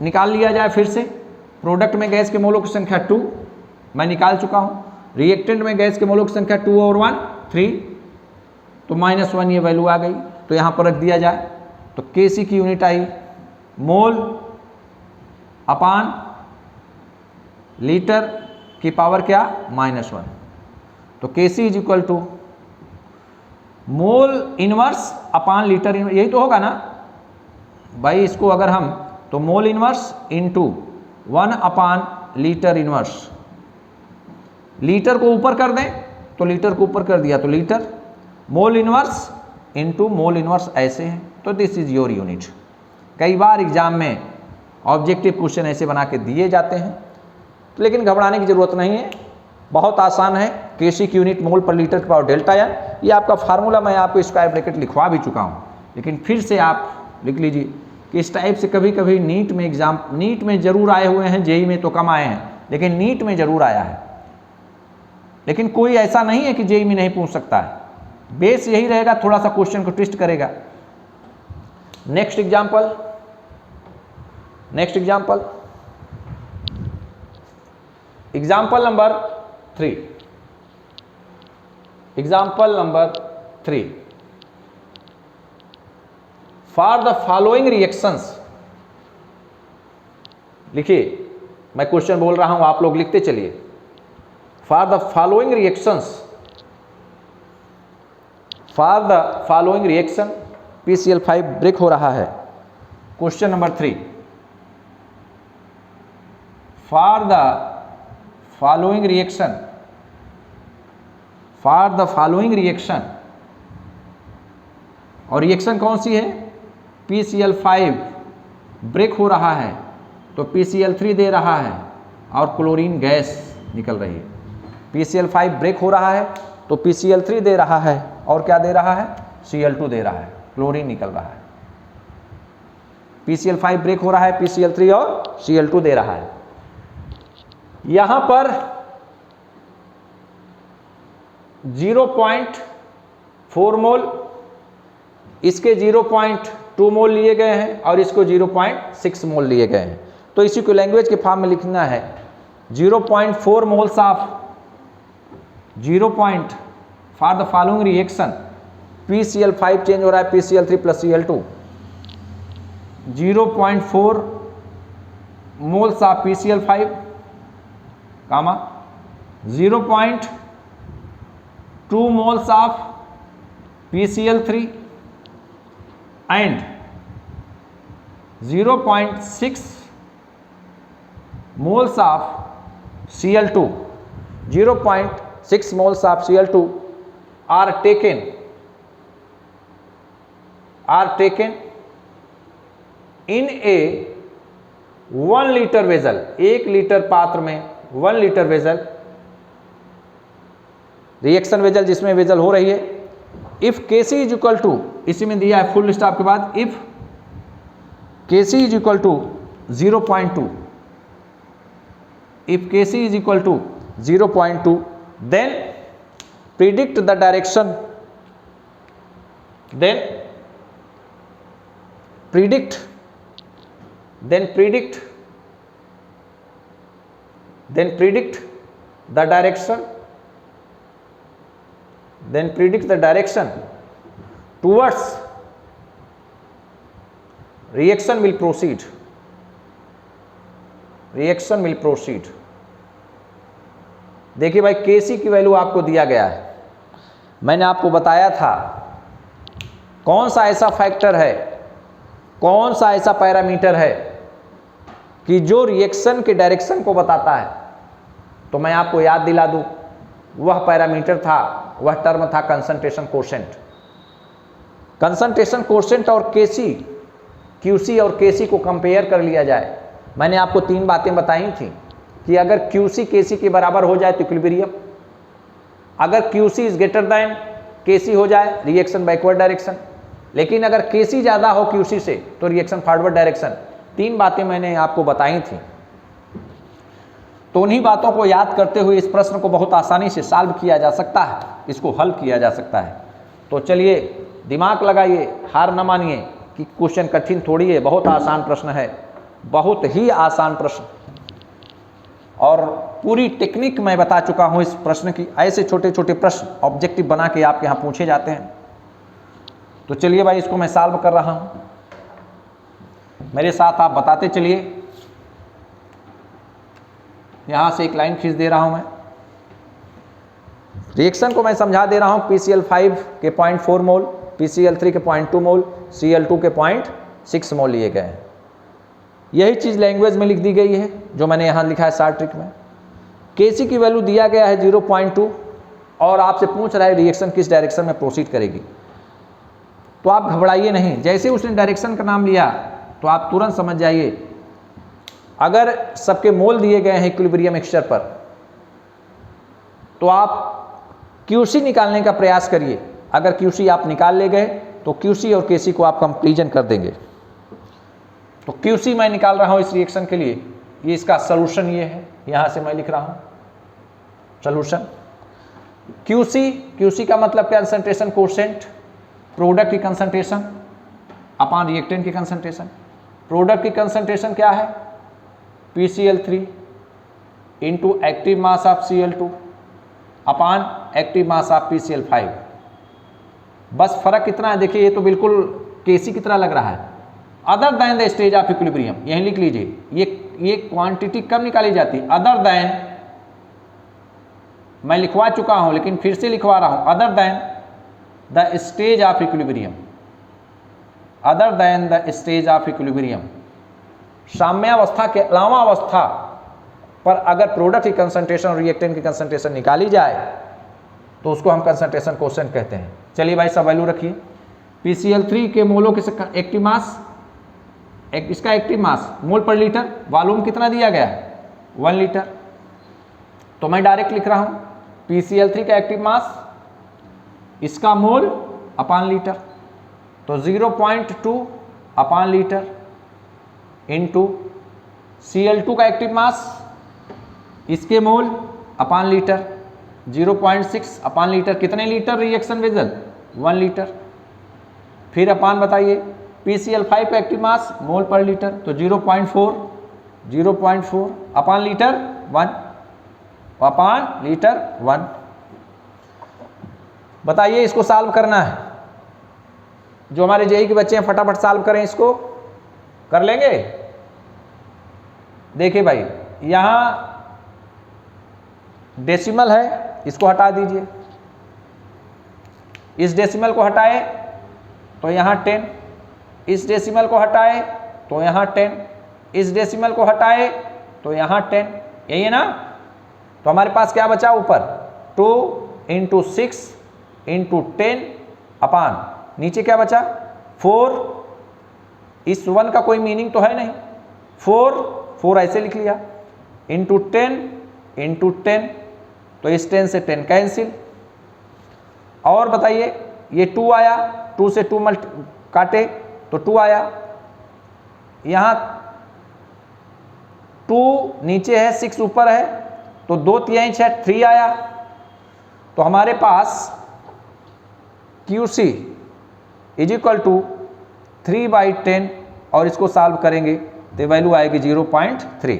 निकाल लिया जाए फिर से। प्रोडक्ट में गैस के मोलों की संख्या 2 मैं निकाल चुका हूँ, रिएक्टेंट में गैस के मोलों की संख्या 2 और 1 3, तो -1 ये वैल्यू आ गई, तो यहाँ पर रख दिया जाए। तो Kc की यूनिट आई मोल अपान लीटर की पावर क्या -1। तो Kc is equal to mole inverse upon litre, यही तो होगा ना भाई। इसको अगर हम तो मोल इनवर्स इंटू 1/लीटर इनवर्स, लीटर को ऊपर कर दें तो लीटर को ऊपर कर दिया तो लीटर, मोल इनवर्स इंटू मोल इनवर्स ऐसे है। तो दिस इज योर यूनिट। कई बार एग्जाम में ऑब्जेक्टिव क्वेश्चन ऐसे बना के दिए जाते हैं, तो लेकिन घबराने की जरूरत नहीं है, बहुत आसान है। Kc की यूनिट मोल पर लीटर की पावर डेल्टा n, ये आपका फार्मूला मैं आपको स्क्वायर ब्रैकेट लिखवा भी चुका हूँ, लेकिन फिर से आप लिख लीजिए कि इस टाइप से कभी कभी नीट में जरूर आए हुए हैं, जेई में तो कम आए हैं, लेकिन नीट में जरूर आया है। लेकिन कोई ऐसा नहीं है कि जेई में नहीं पूछ सकता है, बेस यही रहेगा, थोड़ा सा क्वेश्चन को ट्विस्ट करेगा। Next example, example number 3। Example number 3, for the following reactions. लिखिए, मैं क्वेश्चन बोल रहा हूं, आप लोग लिखते चलिए। For the following reactions, for the following reaction PCl5 break हो रहा है। Question number 3, for the following reaction, for the following reaction, और रिएक्शन कौन सी है? PCl5 ब्रेक हो रहा है तो PCl3 दे रहा है और क्लोरीन गैस निकल रही है। PCl5 ब्रेक हो रहा है तो PCl3 दे रहा है और क्या दे रहा है? Cl2 दे रहा है, क्लोरीन निकल रहा है। PCl5 ब्रेक हो रहा है, PCl3 और Cl2 दे रहा है। यहां पर 0.4 मोल, इसके 0.2 मोल लिए गए हैं और इसको 0.6 मोल लिए गए हैं। तो इसी को लैंग्वेज के फॉर्म में लिखना है 0.4 moles of for the following reaction PCl5 change हो रहा है PCl3 plus Cl2, 0.4 moles of PCl5 comma 0.2 moles of PCl3 and 0.6 moles of Cl2, 0.6 moles of Cl2 are taken in a 1 litre vessel, 1 litre पात्र में 1 litre vessel, reaction vessel जिसमें vessel हो रही है। If Kc is equal to, इसी में दिया है फुल स्टॉप के बाद, if Kc is equal to 0.2, if Kc is equal to 0.2, then predict the direction, then predict the direction towards reaction will proceed। देखिए भाई, Kc की वैल्यू आपको दिया गया है। मैंने आपको बताया था कौन सा ऐसा फैक्टर है, कौन सा ऐसा पैरामीटर है कि जो रिएक्शन के डायरेक्शन को बताता है। तो मैं आपको याद दिला दूं, वह पैरामीटर था, वह टर्म था कंसंट्रेशन कोशेंट। कंसंट्रेशन कोशेंट और QC और Kc को कंपेयर कर लिया जाए। मैंने आपको 3 बातें बताई थी कि अगर QC Kc के बराबर हो जाए तो इक्विलिब्रियम, अगर QC is greater than Kc हो जाए रिएक्शन बैकवर्ड डायरेक्शन, लेकिन अगर Kc ज़्यादा हो QC से तो रिएक्शन फॉरवर्ड डायरेक्शन। 3 बातें मैंने आपको बताई थी। तो उन्हीं बातों को याद करते हुए इस प्रश्न को बहुत आसानी से सॉल्व किया जा सकता है, इसको हल किया जा सकता है। तो चलिए दिमाग लगाइए, हार न मानिए कि क्वेश्चन कठिन थोड़ी है, बहुत आसान प्रश्न है, बहुत ही आसान प्रश्न। और पूरी टेक्निक मैं बता चुका हूँ इस प्रश्न की। ऐसे छोटे छोटे प्रश्न ऑब्जेक्टिव बना के आपके यहाँ पूछे जाते हैं। तो चलिए भाई, इसको मैं सॉल्व कर रहा हूँ, मेरे साथ आप बताते चलिए। यहाँ से एक लाइन खींच दे रहा हूँ मैं, रिएक्शन को मैं समझा दे रहा हूँ। PCl5 के 0.4 मोल, PCl3 के 0.2 मोल, Cl2 के 0.6 मोल लिए गए हैं। यही चीज़ लैंग्वेज में लिख दी गई है जो मैंने यहाँ लिखा है शॉर्ट ट्रिक में। Kc की वैल्यू दिया गया है 0.2 और आपसे पूछ रहा है रिएक्शन किस डायरेक्शन में प्रोसीड करेगी। तो आप घबराइए नहीं, जैसे उसने डायरेक्शन का नाम लिया तो आप तुरंत समझ जाइए। अगर सबके मोल दिए गए हैं इक्विलिब्रियम मिक्सचर पर, तो आप QC निकालने का प्रयास करिए। अगर QC आप निकाल ले गए तो QC और Kc को आप कंपैरिजन कर देंगे। तो QC मैं निकाल रहा हूँ इस रिएक्शन के लिए, ये इसका सॉल्यूशन ये है, यहाँ से मैं लिख रहा हूँ सॉल्यूशन। QC का मतलब कंसंट्रेशन कोशेंट, प्रोडक्ट की कंसंट्रेशन अपॉन रिएक्टेंट की कंसंट्रेशन। प्रोडक्ट की कंसंट्रेशन क्या है? PCl3 into active mass of Cl2 upon active mass of PCl5। बस फर्क कितना है देखिए, ये तो बिल्कुल Kc की तरह लग रहा है। Other than the stage of equilibrium, यहीं लिख लीजिए। ये क्वांटिटी कब निकाली जाती है? अदर दैन, मैं लिखवा चुका हूं लेकिन फिर से लिखवा रहा हूं, other than the stage of equilibrium, other than the stage of equilibrium. साम्यावस्था के अलावा अवस्था पर अगर प्रोडक्ट की कंसंट्रेशन और रिएक्टेंट की कंसंट्रेशन निकाली जाए तो उसको हम कंसंट्रेशन कोशेंट कहते हैं। चलिए भाई सब वैल्यू रखिए। PCl3 के मोलों के एक्टिव मास, इसका एक्टिव मास मोल पर लीटर, वॉल्यूम कितना दिया गया है? 1 लीटर। तो मैं डायरेक्ट लिख रहा हूं PCl3 का एक्टिव मास, इसका मोल अपॉन लीटर, तो 0.2 अपॉन लीटर इंटू Cl2 का एक्टिव मास, इसके मोल अपॉन लीटर, 0.6 अपॉन लीटर। कितने लीटर रिएक्शन वेजल? 1 लीटर। फिर अपॉन बताइए PCl5 का एक्टिव मास मोल पर लीटर, तो 0.4 अपॉन लीटर 1, अपॉन लीटर 1। बताइए, इसको सॉल्व करना है। जो हमारे जेई के बच्चे हैं फटाफट सॉल्व करें, इसको कर लेंगे। देखिए भाई, यहां डेसिमल है, इसको हटा दीजिए। इस डेसिमल को हटाए तो यहां 10, इस डेसिमल को हटाए तो यहां 10, इस डेसिमल को हटाए तो यहां 10, यही है ना। तो हमारे पास क्या बचा ऊपर? 2 इंटू 6 इंटू 10 अपान नीचे क्या बचा 4, इस 1 का कोई मीनिंग तो है नहीं, 4 ऐसे लिख लिया, इंटू 10 तो इस 10 से 10 कैंसिल। और बताइए ये 2 आया, 2 से 2 काटे तो 2 आया, यहाँ 2 नीचे है 6 ऊपर है तो 2 तिहाई 6 3 आया। तो हमारे पास QC इज इक्वल टू 3/10 और इसको सॉल्व करेंगे तो वैल्यू आएगी 0.3।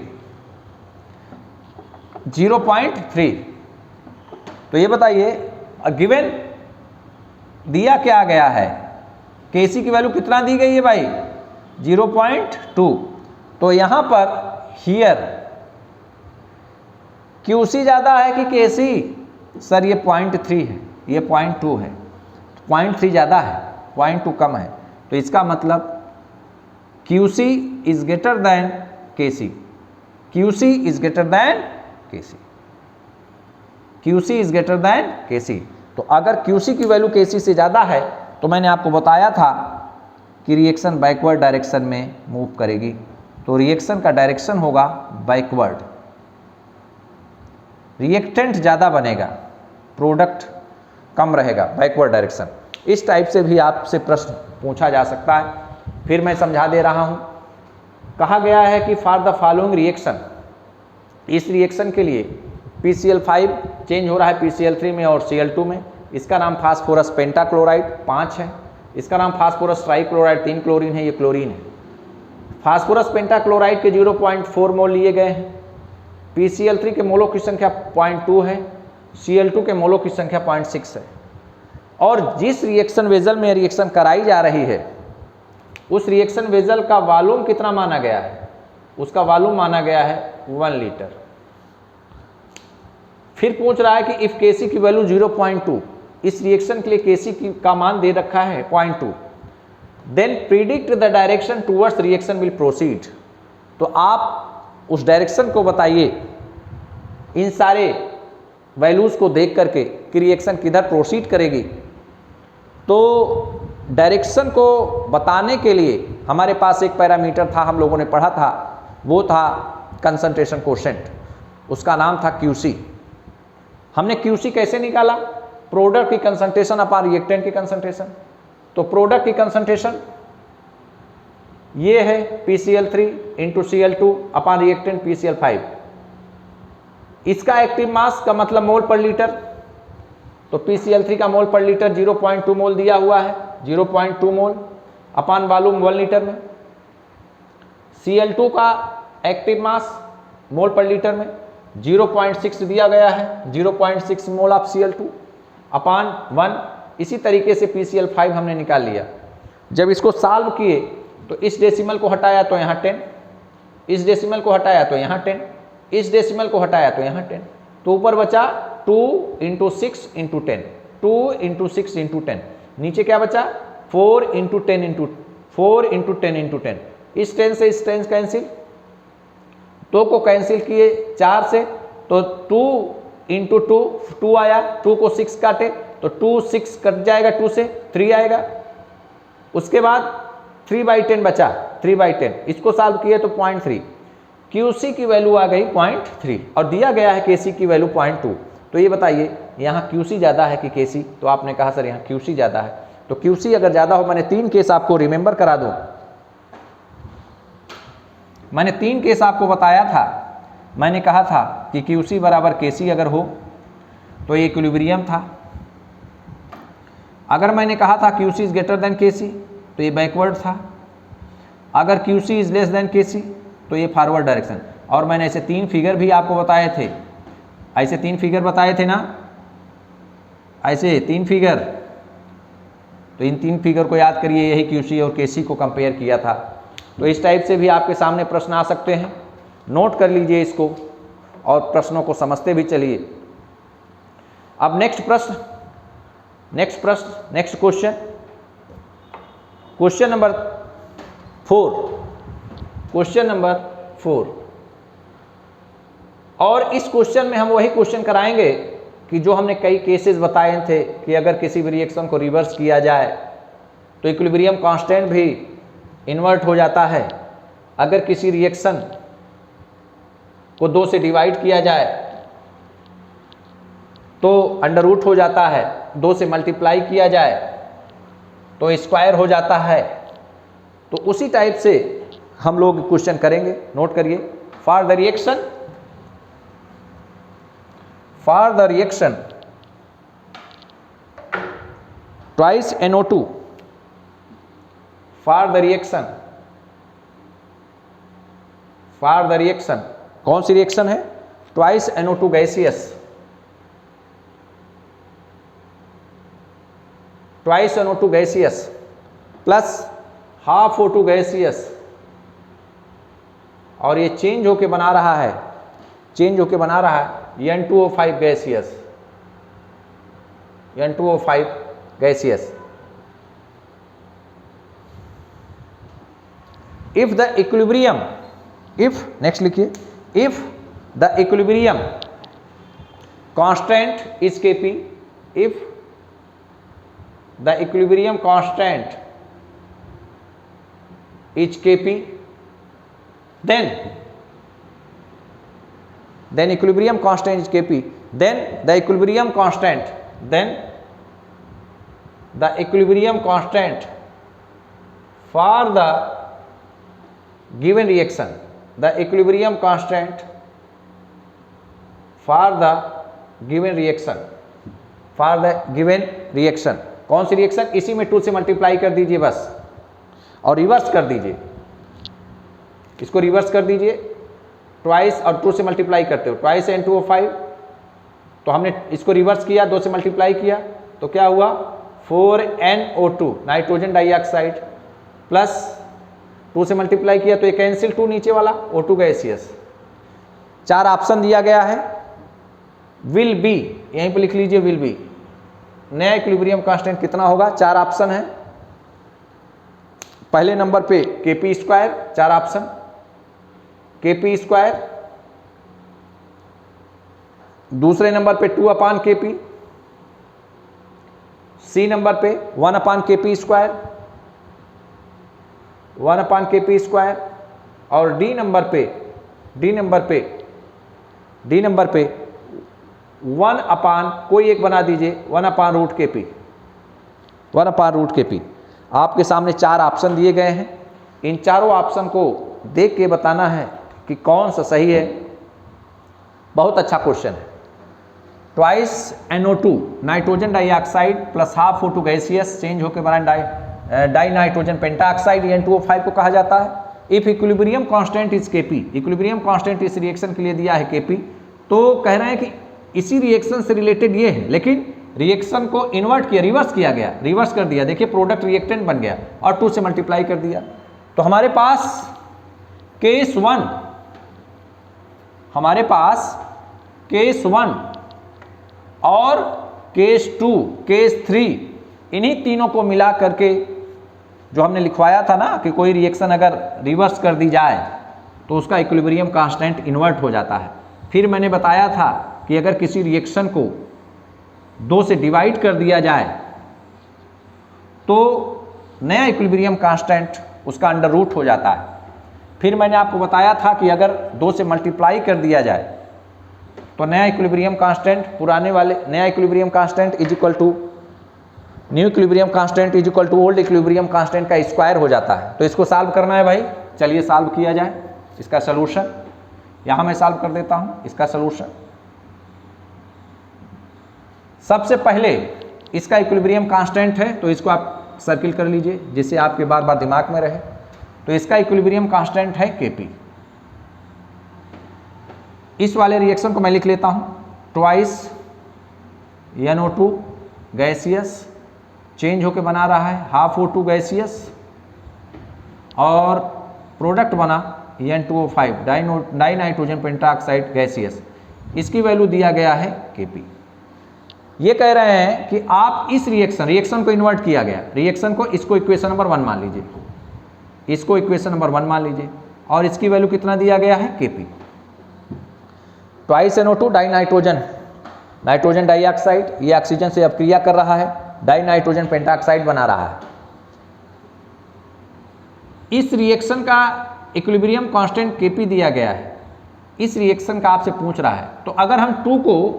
तो ये बताइए गिवन दिया क्या गया है, KC की वैल्यू कितना दी गई है भाई 0.2। तो यहां पर हियर QC ज्यादा है कि KC, सर ये 0.3 है, ये 0.2 है, 0.3 ज्यादा है 0.2 कम है, तो इसका मतलब QC is greater than KC, QC is greater than KC, QC is greater than KC। तो अगर QC की वैल्यू KC से ज़्यादा है तो मैंने आपको बताया था कि रिएक्शन बैकवर्ड डायरेक्शन में मूव करेगी, तो रिएक्शन का डायरेक्शन होगा बैकवर्ड, रिएक्टेंट ज़्यादा बनेगा, प्रोडक्ट कम रहेगा, बैकवर्ड डायरेक्शन। इस टाइप से भी आपसे प्रश्न पूछा जा सकता है। फिर मैं समझा दे रहा हूँ, कहा गया है कि फॉर द फॉलोइंग रिएक्शन, इस रिएक्शन के लिए PCl5 चेंज हो रहा है PCl3 में और Cl2 में, इसका नाम फास्फोरस पेंटाक्लोराइड 5 है, इसका नाम फास्फोरस ट्राइक्लोराइड 3 क्लोरीन है, ये क्लोरीन है। फास्फोरस पेंटाक्लोराइड के 0.4 मोल लिए गए हैं, PCl3 के मोलों की संख्या 0.2 है, Cl2 के मोलों की संख्या 0.6 है। और जिस रिएक्शन वेजल में रिएक्शन कराई जा रही है उस रिएक्शन वेजल का वॉल्यूम कितना माना गया है, उसका वॉल्यूम माना गया है 1 लीटर। फिर पूछ रहा है कि इफ KC की वैल्यू 0.2, इस रिएक्शन के लिए KC का मान दे रखा है 0.2, then predict the direction towards reaction will proceed. तो आप उस डायरेक्शन को बताइए इन सारे वैल्यूज को देख करके कि रिएक्शन किधर प्रोसीड करेगी। तो डायरेक्शन को बताने के लिए हमारे पास एक पैरामीटर था, हम लोगों ने पढ़ा था, वो था कंसंट्रेशन कोशेंट, उसका नाम था QC। हमने QC कैसे निकाला, प्रोडक्ट की कंसंट्रेशन अपॉन रिएक्टेंट की कंसंट्रेशन। तो प्रोडक्ट की कंसंट्रेशन ये है PCl3 into Cl2 upon reactant PCl5। इसका एक्टिव मास का मतलब मोल पर लीटर, तो PCl3 का मोल पर लीटर 0.2 मोल दिया हुआ है, 0.2 मोल अपॉन वॉल्यूम 1 लीटर में। Cl2 का एक्टिव मास मोल पर लीटर में 0.6 दिया गया है, 0.6 मोल ऑफ Cl2 अपॉन 1। इसी तरीके से PCl5 हमने निकाल लिया। जब इसको सॉल्व किए तो इस डेसिमल को हटाया तो यहाँ 10, इस डेसिमल को हटाया तो यहाँ 10, इस डेसिमल को हटाया तो यहाँ 10, तो ऊपर बचा 2 इंटू 6 इंटू 10, 2 इंटू 6 इंटू 10, नीचे क्या बचा 4 इंटू 10 इंटू 4 इंटू 10 इंटू 10। इस 10 से इस 10 कैंसिल, 2 को कैंसिल किए 4 से तो 2 इंटू 2 आया, 2 को 6 काटे तो 2 6 कट जाएगा, 2 से 3 आएगा। उसके बाद 3/10 बचा, 3/10 इसको सॉल्व किए तो 0.3, QC की वैल्यू आ गई 0.3 और दिया गया है KC की वैल्यू 0.2। तो ये बताइए यहाँ QC ज़्यादा है कि KC, तो आपने कहा सर यहाँ QC ज़्यादा है। तो QC अगर ज़्यादा हो, मैंने 3 केस आपको रिमेंबर करा दूँ, मैंने 3 केस आपको बताया था। मैंने कहा था कि QC बराबर KC अगर हो तो ये इक्विलिब्रियम था। अगर मैंने कहा था QC is greater than KC तो ये बैकवर्ड था। अगर QC is less than KC तो ये फॉरवर्ड डायरेक्शन। और मैंने ऐसे 3 फिगर भी आपको बताए थे, ऐसे 3 फिगर बताए थे ना, ऐसे 3 फिगर। तो इन 3 फिगर को याद करिए, यही QC और KC को कंपेयर किया था। तो इस टाइप से भी आपके सामने प्रश्न आ सकते हैं, नोट कर लीजिए इसको और प्रश्नों को समझते भी चलिए। अब नेक्स्ट क्वेश्चन, क्वेश्चन नंबर 4। और इस क्वेश्चन में हम वही क्वेश्चन कराएंगे कि जो हमने कई केसेस बताए थे कि अगर किसी भी रिएक्शन को रिवर्स किया जाए तो इक्विलिब्रियम कांस्टेंट भी इन्वर्ट हो जाता है। अगर किसी रिएक्शन को 2 से डिवाइड किया जाए तो अंडर रूट हो जाता है, 2 से मल्टीप्लाई किया जाए तो स्क्वायर हो जाता है। तो उसी टाइप से हम लोग क्वेश्चन करेंगे, नोट करिए। For the reaction twice NO2, for the reaction कौन सी रिएक्शन है? Twice NO2 gaseous, twice NO2 gaseous plus half O2 gaseous, और ये चेंज होके बना रहा है N2O5 gaseous, N2O5 gaseous. If the equilibrium, next लिखिए, if the equilibrium constant is Kp, if the equilibrium constant is Kp, then equilibrium constant is Kp, then the equilibrium constant for the given reaction, the equilibrium constant for the given reaction कौन सी reaction? इसी में 2 से multiply कर दीजिए बस, और reverse कर दीजिए, इसको रिवर्स कर दीजिए। ट्वाइस और 2 से मल्टीप्लाई करते हो, ट्वाइस N2O5, तो हमने इसको रिवर्स किया, 2 से मल्टीप्लाई किया तो क्या हुआ? 4NO2 नाइट्रोजन डाइऑक्साइड, प्लस 2 से मल्टीप्लाई किया तो ये कैंसिल, 2 नीचे वाला O2 गैसियस। 4 ऑप्शन दिया गया है, विल बी, यहीं पे लिख लीजिए विल बी। नया इक्विलिब्रियम कांस्टेंट कितना होगा? 4 ऑप्शन है। पहले नंबर पे Kp square, 4 option, Kp square. दूसरे नंबर पे 2/Kp, सी नंबर पे 1/Kp स्क्वायर, 1/Kp स्क्वायर, और डी नंबर पे 1/ कोई एक बना दीजिए, 1/√Kp, 1/√Kp। आपके सामने 4 ऑप्शन दिए गए हैं, इन चारों ऑप्शन को देख के बताना है कि कौन सा सही है। बहुत अच्छा क्वेश्चन है। Twice NO2 nitrogen dioxide plus half O2 gaseous change होकर बना डाई नाइट्रोजन पेंटाऑक्साइड, N2O5 को कहा जाता है। If equilibrium constant is Kp, equilibrium constant इस रिएक्शन के लिए दिया है Kp, तो कह रहे हैं कि इसी रिएक्शन से रिलेटेड ये है, लेकिन रिएक्शन को इन्वर्ट किया, रिवर्स किया गया, रिवर्स कर दिया। देखिए प्रोडक्ट रिएक्टेंट बन गया और 2 से मल्टीप्लाई कर दिया। तो हमारे पास केस 1 और केस 2, केस 3, इन्हीं तीनों को मिला करके जो हमने लिखवाया था ना कि कोई रिएक्शन अगर रिवर्स कर दी जाए तो उसका इक्विलिब्रियम कांस्टेंट इन्वर्ट हो जाता है। फिर मैंने बताया था कि अगर किसी रिएक्शन को 2 से डिवाइड कर दिया जाए तो नया इक्विलिब्रियम कांस्टेंट उसका अंडर रूट हो जाता है। फिर मैंने आपको बताया था कि अगर 2 से मल्टीप्लाई कर दिया जाए तो नया इक्विलिब्रियम कांस्टेंट, पुराने वाले नया equilibrium constant is equal to new equilibrium constant is equal to old equilibrium constant का स्क्वायर हो जाता है। तो इसको सॉल्व करना है भाई, चलिए सॉल्व किया जाए। इसका सलूशन यहाँ मैं सॉल्व कर देता हूँ। इसका सलूशन, सबसे पहले इसका इक्विलिब्रियम कांस्टेंट है तो इसको आप सर्किल कर लीजिए जिससे आपके बार बार दिमाग में रहे। तो इसका इक्विलिब्रियम कांस्टेंट है Kp। इस वाले रिएक्शन को मैं लिख लेता हूँ, ट्वाइस NO2 गैसियस चेंज होके बना रहा है हाफ O2 गैसियस, और प्रोडक्ट बना N2O5 die nitrogen pentoxide gaseous. इसकी वैल्यू दिया गया है Kp। ये कह रहे हैं कि आप इस रिएक्शन को इन्वर्ट किया गया, रिएक्शन को, इसको इक्वेशन नंबर 1 मान लीजिए, इसको इक्वेशन नंबर 1 मान लीजिए, और इसकी वैल्यू कितना दिया गया है Kp। Twice NO2 die nitrogen nitrogen dioxide, ये ऑक्सीजन से अपक्रिया कर रहा है, डाई नाइट्रोजन पेंटाऑक्साइड बना रहा है। इस रिएक्शन का इक्विलिब्रियम कांस्टेंट Kp दिया गया है, इस रिएक्शन का आपसे पूछ रहा है। तो अगर हम 2 को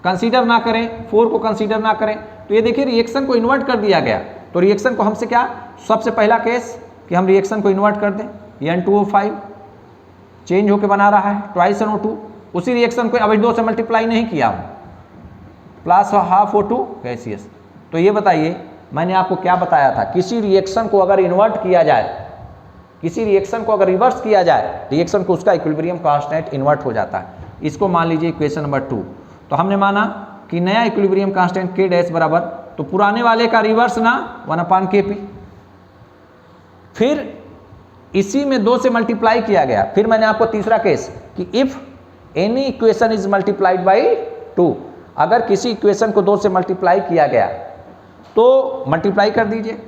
कंसीडर ना करें, 4 को कंसीडर ना करें, तो ये देखिए रिएक्शन को इन्वर्ट कर दिया गया। तो रिएक्शन को हमसे क्या, सबसे पहला केस कि हम रिएक्शन को इन्वर्ट कर दें, N2O5 चेंज होकर बना रहा है ट्वाइस NO2, उसी रिएक्शन को अब 2 से मल्टीप्लाई नहीं किया हूँ, प्लस हाफ O2 गैसियस। तो ये बताइए मैंने आपको क्या बताया था, किसी रिएक्शन को अगर इन्वर्ट किया जाए, किसी रिएक्शन को अगर रिवर्स किया जाए रिएक्शन को, उसका इक्विलिब्रियम कांस्टेंट इन्वर्ट हो जाता है। इसको मान लीजिए इक्वेशन नंबर 2। तो हमने माना कि नया इक्विलिब्रियम कांस्टेंट K डैश बराबर, तो पुराने वाले का रिवर्स ना 1/Kp, फिर इसी में 2 से मल्टीप्लाई किया गया। फिर मैंने आपको तीसरा केस कि if any equation is multiplied by 2, अगर किसी इक्वेशन को 2 से मल्टीप्लाई किया गया तो मल्टीप्लाई कर दीजिए।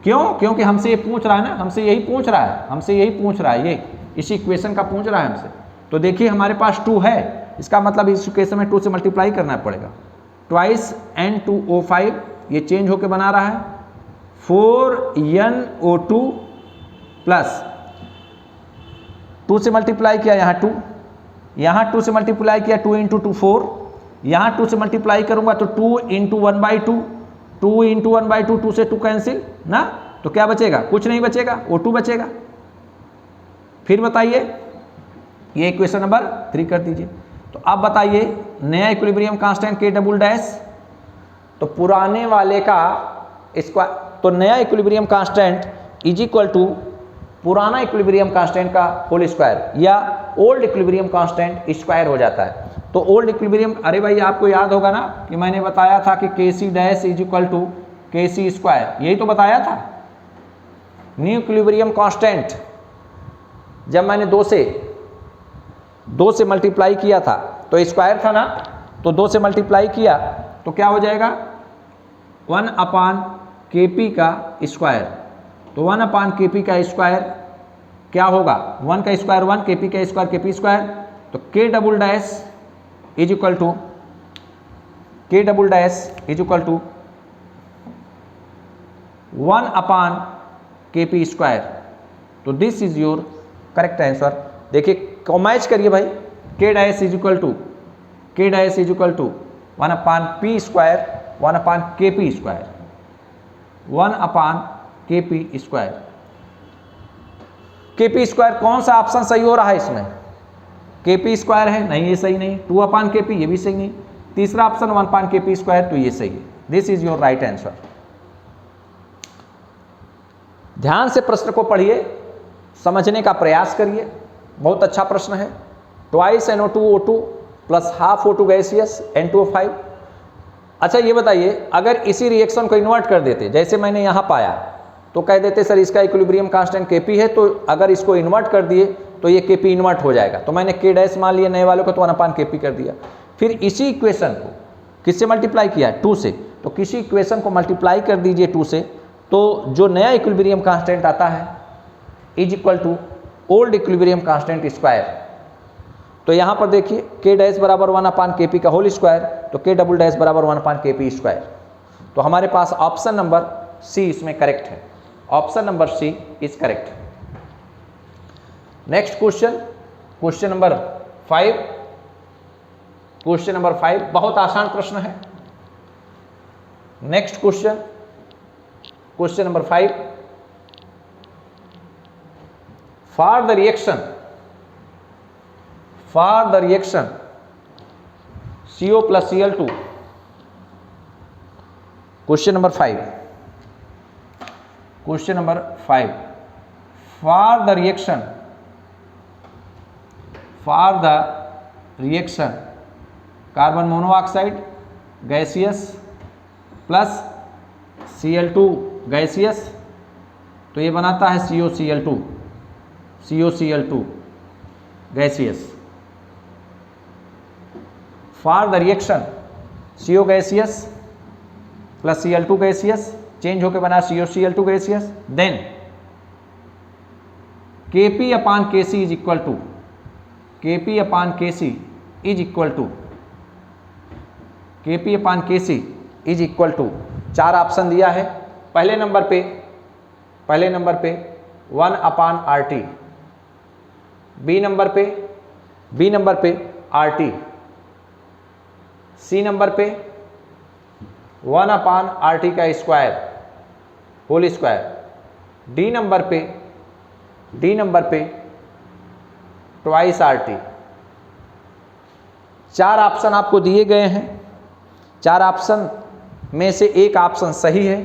क्यों? क्योंकि हमसे ये पूछ रहा है ना, हमसे यही पूछ रहा है, हमसे यही पूछ रहा है, ये इसी इक्वेशन का पूछ रहा है हमसे। तो देखिए हमारे पास 2 है, इसका मतलब इस इक्वेशन में 2 से मल्टीप्लाई करना पड़ेगा। ट्वाइस N2O5 ये चेंज होकर बना रहा है 4NO2 प्लस 2 से मल्टीप्लाई किया, यहाँ 2, यहाँ 2 से मल्टीप्लाई किया, 2 × 2 4, यहाँ 2 से मल्टीप्लाई करूंगा तो 2 × 1/2, 2 × 1/2, 2 से 2 कैंसिल ना, तो क्या बचेगा? कुछ नहीं बचेगा, O2 बचेगा। फिर बताइए, ये इक्वेशन नंबर 3 कर दीजिए। तो अब बताइए नया equilibrium constant K double dash, तो पुराने वाले का इसका, तो नया equilibrium constant is equal to पुराना इक्विलिब्रियम कांस्टेंट का होल स्क्वायर, या ओल्ड इक्विलिब्रियम कांस्टेंट स्क्वायर हो जाता है। तो ओल्ड इक्विलिब्रियम, अरे भाई आपको याद होगा ना कि मैंने बताया था कि Kc dash is equal to Kc square, यही तो बताया था। न्यू इक्विलिब्रियम कांस्टेंट जब मैंने 2 से मल्टीप्लाई किया था तो स्क्वायर था ना, तो 2 से मल्टीप्लाई किया तो क्या हो जाएगा 1/Kp का स्क्वायर। तो 1/Kp का स्क्वायर क्या होगा, 1 का स्क्वायर 1, Kp का स्क्वायर Kp स्क्वायर। तो K double dash is equal to 1/Kp square. तो this is your correct answer. देखिए मैच करिए भाई, K dash is equal to 1/P square 1/Kp square, 1/Kp square. Kp square कौन सा option सही हो रहा है इसमें? Kp स्क्वायर है, नहीं ये सही नहीं। 2/Kp ये भी सही नहीं। तीसरा ऑप्शन 1/Kp स्क्वायर, तो ये सही है। This is your right answer. ध्यान से प्रश्न को पढ़िए, समझने का प्रयास करिए, बहुत अच्छा प्रश्न है। Twice NO2O2 plus half O2 gaseous N2O5। अच्छा ये बताइए, अगर इसी रिएक्शन को इन्वर्ट कर देते, जैसे मैंने यहाँ पाया, तो कह देते सर इसका इक्विलिब्रियम कांस्टेंट Kp है, तो अगर इसको इन्वर्ट कर दिए तो ये Kp इन्वर्ट हो जाएगा। तो मैंने K डैश मान लिया, नए वालों को तो 1/Kp कर दिया। फिर इसी इक्वेशन को किससे मल्टीप्लाई किया? 2 से। तो किसी इक्वेशन को मल्टीप्लाई कर दीजिए 2 से, तो जो नया इक्विलिब्रियम कांस्टेंट आता है is equal to old equilibrium constant square. तो यहाँ पर देखिए K डैश बराबर 1/Kp का होल स्क्वायर, तो K डबल डैश बराबर 1/Kp स्क्वायर। तो हमारे पास ऑप्शन नंबर C इसमें करेक्ट है। Option number C is correct. Next question, question number 5। Question number 5 बहुत आसान प्रश्न है। Next question, question number 5। For the reaction CO plus Cl2, question number 5, question number 5। For the reaction carbon monoxide gaseous plus Cl2 gaseous, तो ये बनाता है COCl2 gaseous. For the reaction CO gaseous plus Cl2 gaseous change होकर बना COCl2 gaseous, then Kp/Kc is equal to Kp upon Kc is equal to, 4 option दिया है। पहले number पे 1 अपान RT, बी नंबर पे RT, सी नंबर पे 1 upon RT का square whole square, D number पे ट्वाइस RT। 4 ऑप्शन आपको दिए गए हैं। 4 ऑप्शन में से एक ऑप्शन सही है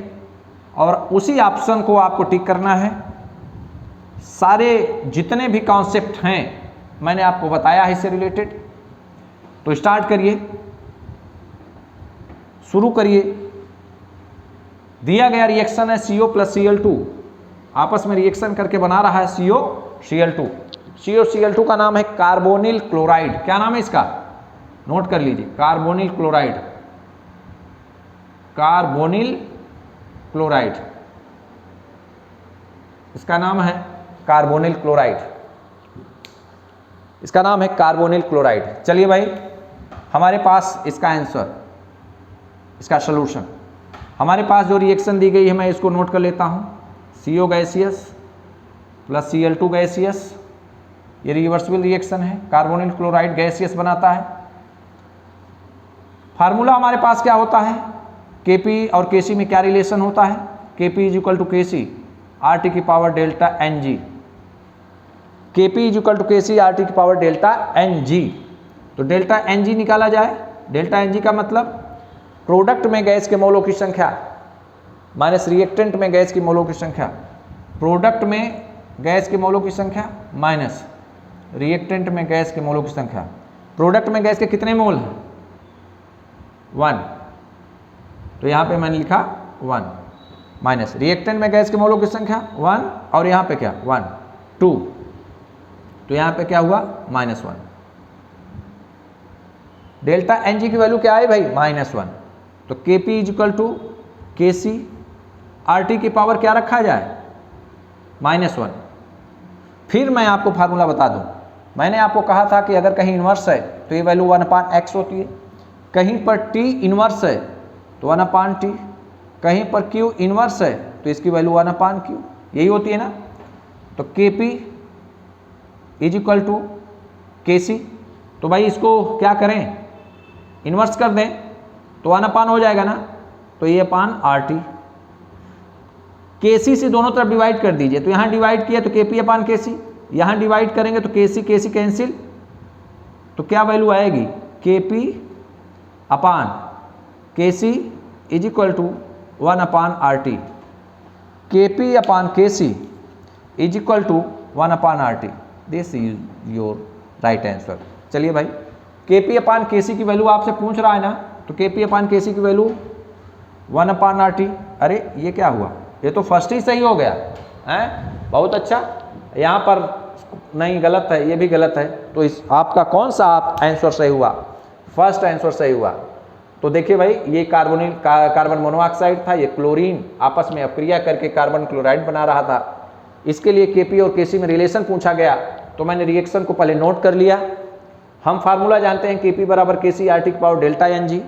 और उसी ऑप्शन को आपको टिक करना है। सारे जितने भी कॉन्सेप्ट हैं मैंने आपको बताया है इससे रिलेटेड। तो स्टार्ट करिए, शुरू करिए। दिया गया रिएक्शन है CO प्लस Cl2, आपस में रिएक्शन करके बना रहा है CO Cl2। CO Cl2 का नाम है कार्बोनिल क्लोराइड। क्या नाम है इसका, नोट कर लीजिए, कार्बोनिल क्लोराइड, कार्बोनिल क्लोराइड, इसका नाम है कार्बोनिल क्लोराइड, इसका नाम है कार्बोनिल क्लोराइड। चलिए भाई, हमारे पास इसका आंसर, इसका सॉल्यूशन, हमारे पास जो रिएक्शन दी गई है मैं इसको नोट कर लेता हूं। CO gaseous plus Cl2 gaseous, ये रिवर्सिबल रिएक्शन है, कार्बोनिल क्लोराइड गैसियस बनाता है। फार्मूला हमारे पास क्या होता है, Kp और Kc में क्या रिलेशन होता है, Kp is equal to Kc RT की power delta Ng, Kp is equal to Kc RT की पावर डेल्टा Ng। तो डेल्टा Ng निकाला जाए। डेल्टा Ng का मतलब प्रोडक्ट में गैस के मोलों की संख्या माइनस रिएक्टेंट में गैस की मोलों की संख्या, प्रोडक्ट में गैस के मोलों की संख्या माइनस रिएक्टेंट में गैस के मोलों की संख्या। प्रोडक्ट में गैस के कितने मोल हैं, 1, तो यहाँ पे मैंने लिखा 1, माइनस रिएक्टेंट में गैस के मोलों की संख्या 1, और यहाँ पे क्या 1, 2, तो यहाँ पे क्या हुआ -1। डेल्टा Ng की वैल्यू क्या है भाई, -1। तो Kp is equal to Kc RT की पावर क्या रखा जाए, -1। फिर मैं आपको फार्मूला बता दूं, मैंने आपको कहा था कि अगर कहीं इन्वर्स है तो ये वैल्यू 1/x होती है, कहीं पर T इन्वर्स है तो 1/T, कहीं पर Q इन्वर्स है तो इसकी वैल्यू 1/Q, यही होती है ना। तो Kp is equal to Kc, तो भाई इसको क्या करें, इन्वर्स कर दें तो 1/, हो जाएगा ना, तो ये अपान RT। Kc से दोनों तरफ डिवाइड कर दीजिए, तो यहाँ डिवाइड किया तो Kp अपान Kc, यहाँ डिवाइड करेंगे तो Kc कैंसिल, तो क्या वैल्यू आएगी, Kp upon Kc is equal to 1/RT। Kp upon Kc is equal to 1/RT। This is your right answer. चलिए भाई, Kp अपान Kc की वैल्यू आपसे पूछ रहा है ना, तो Kp अपान Kc की वैल्यू 1/RT। अरे ये क्या हुआ, ये तो फर्स्ट ही सही हो गया है, बहुत अच्छा। यहाँ पर नहीं, गलत है, ये भी गलत है। तो इस आपका कौन सा आंसर सही हुआ, फर्स्ट आंसर सही हुआ। तो देखिए भाई, ये कार्बन मोनोऑक्साइड था, ये क्लोरीन आपस में अपक्रिया करके कार्बन क्लोराइड बना रहा था। इसके लिए Kp और Kc में रिलेशन पूछा गया, तो मैंने रिएक्शन को पहले नोट कर लिया। हम फार्मूला जानते हैं, Kp बराबर Kc RT की power delta Ng।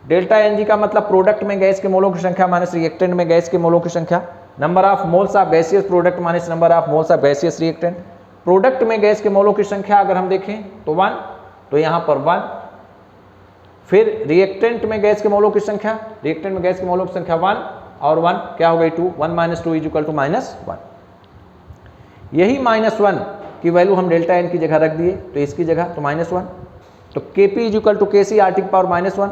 Delta Ng का मतलब प्रोडक्ट में गैस के मोलों की संख्या माइनस रिएक्टेंट में गैस के मोलों की संख्या, number of moles of gaseous product minus number of moles of gaseous reactant. Product में गैस के मोलों की संख्या अगर हम देखें तो 1, तो यहाँ पर 1। फिर रिएक्टेंट में गैस के मोलों की संख्या, रिएक्टेंट में गैस के मोलों की संख्या 1 और 1 क्या हो गई 2, 1 - 2 इज इक्वल टू -1। यही -1 की वैल्यू हम डेल्टा N की जगह रख दिए, तो इसकी जगह तो -1। तो Kp is equal to Kc RT की पावर -1।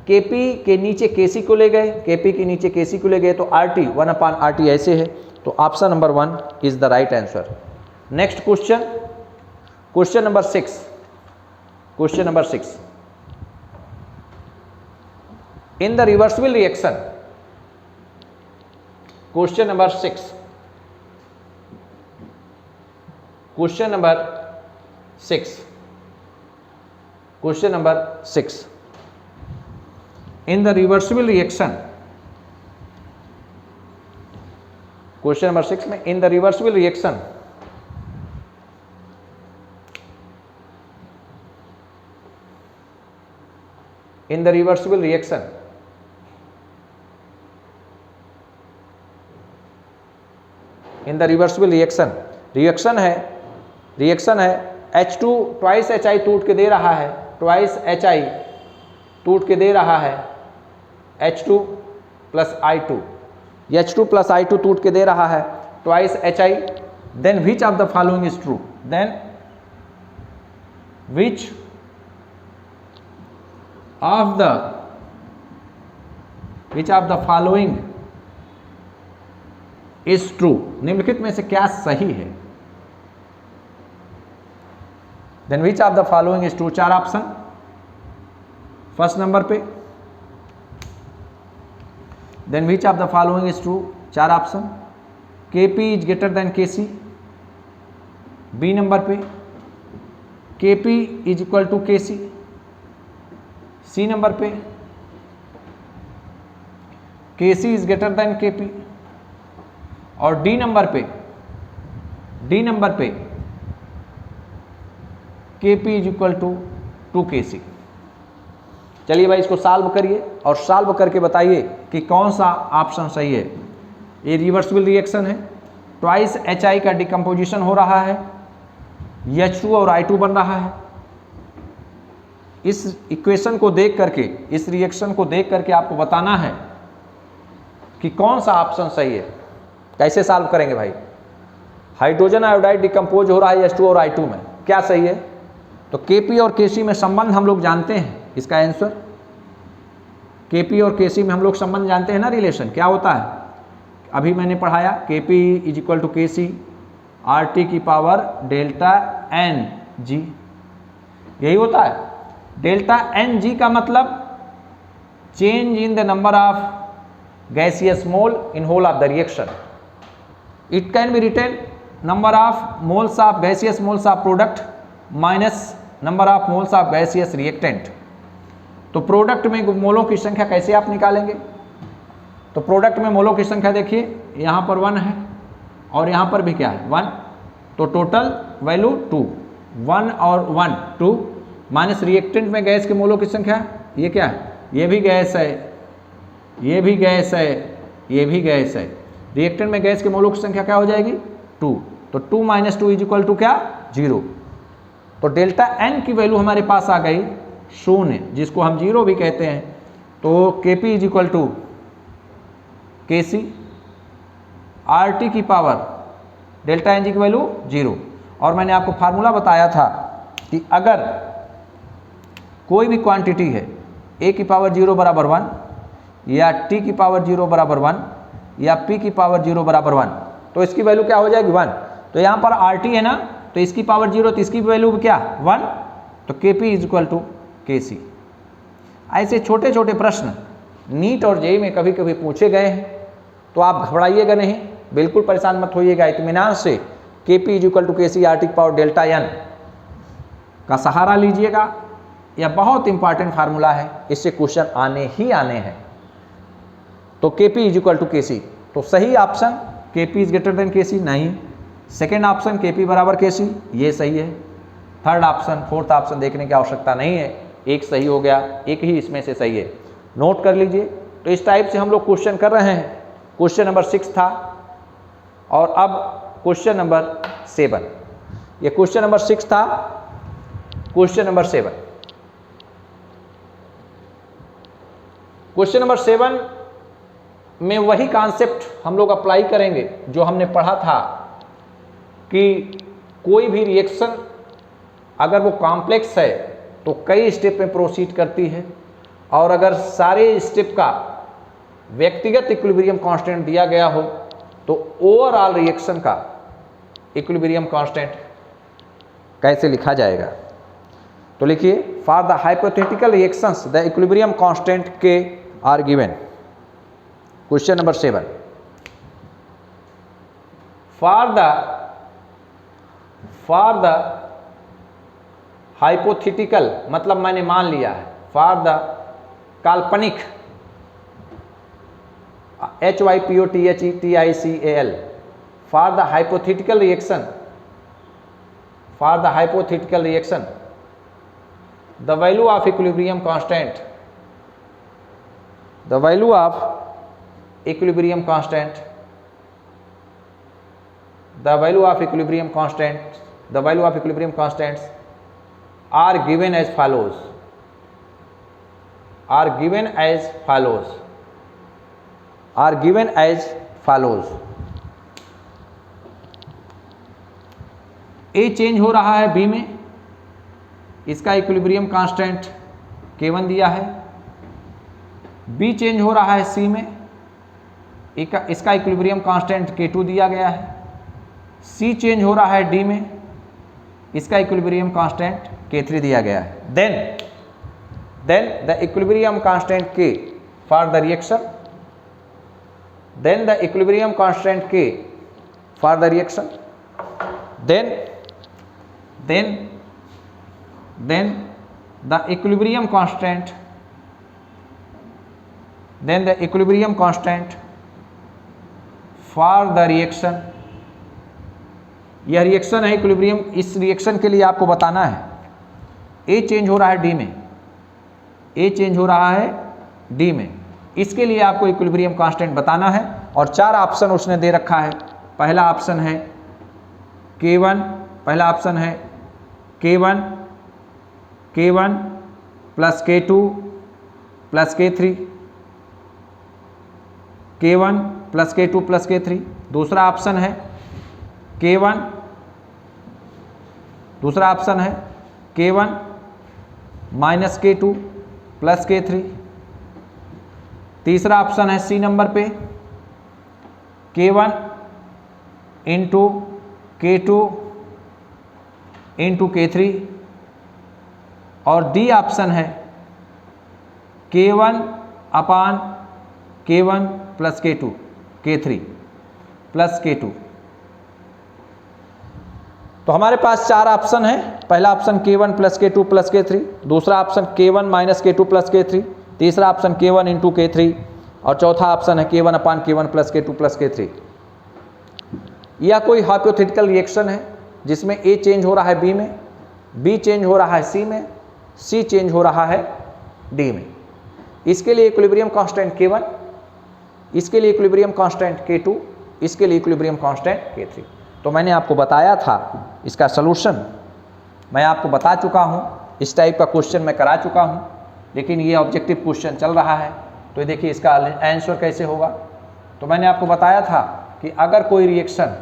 Kp के नीचे Kc को ले गए, Kp के नीचे Kc को ले गए, तो RT 1/RT ऐसे है। तो option number 1 is the right answer. Next question, question number 6। Question number 6, in the reversible reaction, question number 6, question number 6, question number 6, in the reversible reaction, question number 6 में in the reversible reaction in the reversible reaction, in the reversible reaction है H2 twice HI टूट के दे रहा है, twice HI टूट के दे रहा है H2 plus I2, H2 plus I2 टूट के दे रहा है twice HI, then which of the following is true, then which of the following is true, निम्नलिखित में से क्या सही है, then which of the following is true, 4 option. First number पे then which of the following is true, 4 option, Kp is greater than Kc, B number पे Kp is equal to Kc, C number पे Kc is greater than Kp, और D number पे Kp is equal to 2Kc। चलिए भाई इसको solve करिए और solve करके बताइए कि कौन सा ऑप्शन सही है। ये रिवर्सिबल रिएक्शन है, ट्वाइस HI का डिकम्पोजिशन हो रहा है, H2 और I2 बन रहा है। इस इक्वेशन को देख करके, इस रिएक्शन को देख करके आपको बताना है कि कौन सा ऑप्शन सही है। कैसे सॉल्व करेंगे भाई, हाइड्रोजन आयोडाइड डिकम्पोज हो रहा है H2 और I2 में, क्या सही है, तो Kp और Kc में संबंध हम लोग जानते हैं, इसका आंसर Kp और Kc में हम लोग संबंध जानते हैं ना, रिलेशन क्या होता है, अभी मैंने पढ़ाया Kp is equal to Kc RT की पावर डेल्टा Ng, यही होता है। डेल्टा Ng का मतलब change in the number of gaseous mole in whole of the reaction, it can be written number of moles of gaseous moles of product minus number of moles of gaseous reactant. तो product में मोलों की संख्या कैसे आप निकालेंगे, तो product में मोलों की संख्या देखिए, यहाँ पर 1 है और यहाँ पर भी क्या है 1, तो टोटल वैल्यू 2, 1 और 1 2, माइनस रिएक्टेंट में गैस के मोलों की संख्या, ये क्या है, ये भी गैस है, ये भी गैस है, ये भी गैस है, रिएक्टेंट में गैस के मोलों की संख्या क्या हो जाएगी 2, तो 2 माइनस 2 इज इक्वल टू क्या 0, तो डेल्टा N की वैल्यू हमारे पास आ गई 0, जिसको हम 0 भी कहते हैं। तो Kp is equal to Kc, RT की पावर डेल्टा Ng की वैल्यू 0, और मैंने आपको फार्मूला बताया था कि अगर कोई भी क्वांटिटी है A की पावर 0 बराबर 1 या T की पावर 0 बराबर 1 या P की पावर 0 बराबर 1, तो इसकी वैल्यू क्या हो जाएगी 1, तो यहाँ पर RT है ना, तो इसकी पावर 0, तो इसकी वैल्यू क्या 1, तो Kp is equal to Kc। ऐसे छोटे छोटे प्रश्न नीट और जेईई में कभी कभी पूछे गए हैं, तो आप घबराइएगा नहीं, बिल्कुल परेशान मत होइएगा, इत्मीनान से Kp is equal to Kc RT की पावर डेल्टा N का सहारा लीजिएगा। यह बहुत इंपॉर्टेंट फार्मूला है, इससे क्वेश्चन आने ही आने हैं। तो Kp is equal to Kc, तो सही option Kp is greater than Kc नहीं, सेकेंड ऑप्शन Kp बराबर Kc, ये सही है। थर्ड ऑप्शन, फोर्थ ऑप्शन देखने की आवश्यकता नहीं है, एक सही हो गया, एक ही इसमें से सही है, नोट कर लीजिए। तो इस टाइप से हम लोग क्वेश्चन कर रहे हैं। क्वेश्चन नंबर 6 था और अब क्वेश्चन नंबर 7, ये क्वेश्चन नंबर 6 था, क्वेश्चन नंबर 7, क्वेश्चन नंबर 7 में वही कॉन्सेप्ट हम लोग अप्लाई करेंगे जो हमने पढ़ा था कि कोई भी रिएक्शन अगर वो कॉम्प्लेक्स है तो कई स्टेप में प्रोसीड करती है, और अगर सारे स्टेप का व्यक्तिगत इक्विलिब्रियम कांस्टेंट दिया गया हो तो ओवरऑल रिएक्शन का इक्विलिब्रियम कांस्टेंट कैसे लिखा जाएगा। तो लिखिए, for the hypothetical reactions the equilibrium constant K are given. Question number 7, for the hypothetical मतलब मैंने मान लिया है, फॉर द काल्पनिक HYPOTHETICAL for the hypothetical reaction the value of equilibrium constant the value of equilibrium constant, the value of equilibrium constant, the value of equilibrium constants are given as follows, are given as follows, are given as follows. A change हो रहा है B में, इसका equilibrium constant K1 दिया है. B change हो रहा है C में, इसका इक्विलिब्रियम कांस्टेंट K2 दिया गया है. C चेंज हो रहा है D में, इसका इक्विलिब्रियम कांस्टेंट K3 दिया गया है. Then the equilibrium constant K for the reaction, then the equilibrium constant K for the reaction, then the equilibrium constant, then the equilibrium constant for the reaction. यह reaction है equilibrium. इस reaction के लिए आपको बताना है ए चेंज हो रहा है डी में, ए चेंज हो रहा है डी में, इसके लिए आपको इक्विलिब्रियम कांस्टेंट बताना है. और 4 ऑप्शन उसने दे रखा है. पहला ऑप्शन है K1, पहला ऑप्शन है K1 plus K2 plus K3, K1 plus K2 plus K3. दूसरा ऑप्शन है K1, दूसरा ऑप्शन है K1 minus K2 plus K3. तीसरा ऑप्शन है सी नंबर पे K1 into K2 into K3. और डी ऑप्शन है K1 अपान K1 plus K2, K3 plus K2. तो हमारे पास 4 ऑप्शन है. पहला option K1 plus K2 plus K3, दूसरा option K1 minus K2 plus K3, तीसरा ऑप्शन K1 इंटू K3 और चौथा ऑप्शन है K1 अपान K1 plus K2 plus K3. यह कोई हाइपोथेटिकल रिएक्शन है जिसमें A चेंज हो रहा है B में, B चेंज हो रहा है C में, C चेंज हो रहा है D में. इसके लिए इक्विलिब्रियम कांस्टेंट K1, इसके लिए इक्विलिब्रियम कांस्टेंट K2, इसके लिए इक्विलिब्रियम कांस्टेंट K3. तो मैंने आपको बताया था इसका सलूशन मैं आपको बता चुका हूँ. इस टाइप का क्वेश्चन मैं करा चुका हूँ, लेकिन ये ऑब्जेक्टिव क्वेश्चन चल रहा है. तो देखिए इसका आंसर कैसे होगा. तो मैंने आपको बताया था कि अगर कोई रिएक्शन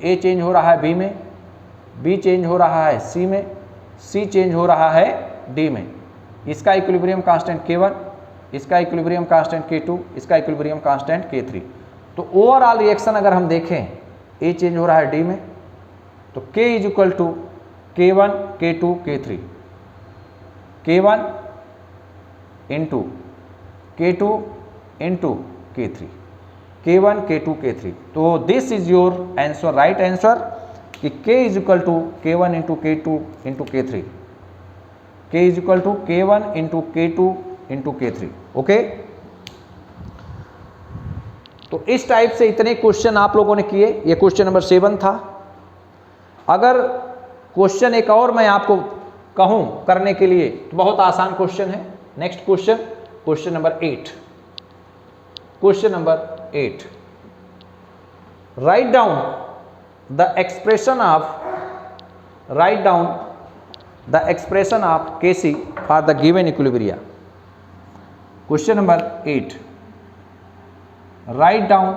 A चेंज हो रहा है B में, B चेंज हो रहा है C में, C चेंज हो रहा है D में, इसका इक्विलिब्रियम कांस्टेंट K1, इसका इक्विलिब्रियम कांस्टेंट K2, इसका इक्विलिब्रियम कांस्टेंट K3. तो ओवरऑल रिएक्शन अगर हम देखें A चेंज हो रहा है D में, तो K is equal to K1 K2 K3, K1 into K2 into K3, K1 K2 K3. तो this is your answer, right answer कि K is equal to K1 into K2 into K3, K is equal to K1 into K2 into K3. Okay. तो इस type से इतने question आप लोगों ने किए. ये क्वेश्चन नंबर 7 था. अगर क्वेश्चन एक और मैं आपको कहूं करने के लिए तो बहुत आसान क्वेश्चन है. Next question, question number 8. Question number 8, write down the expression of, write down the expression of Kc for the given equilibria. Question number 8, write down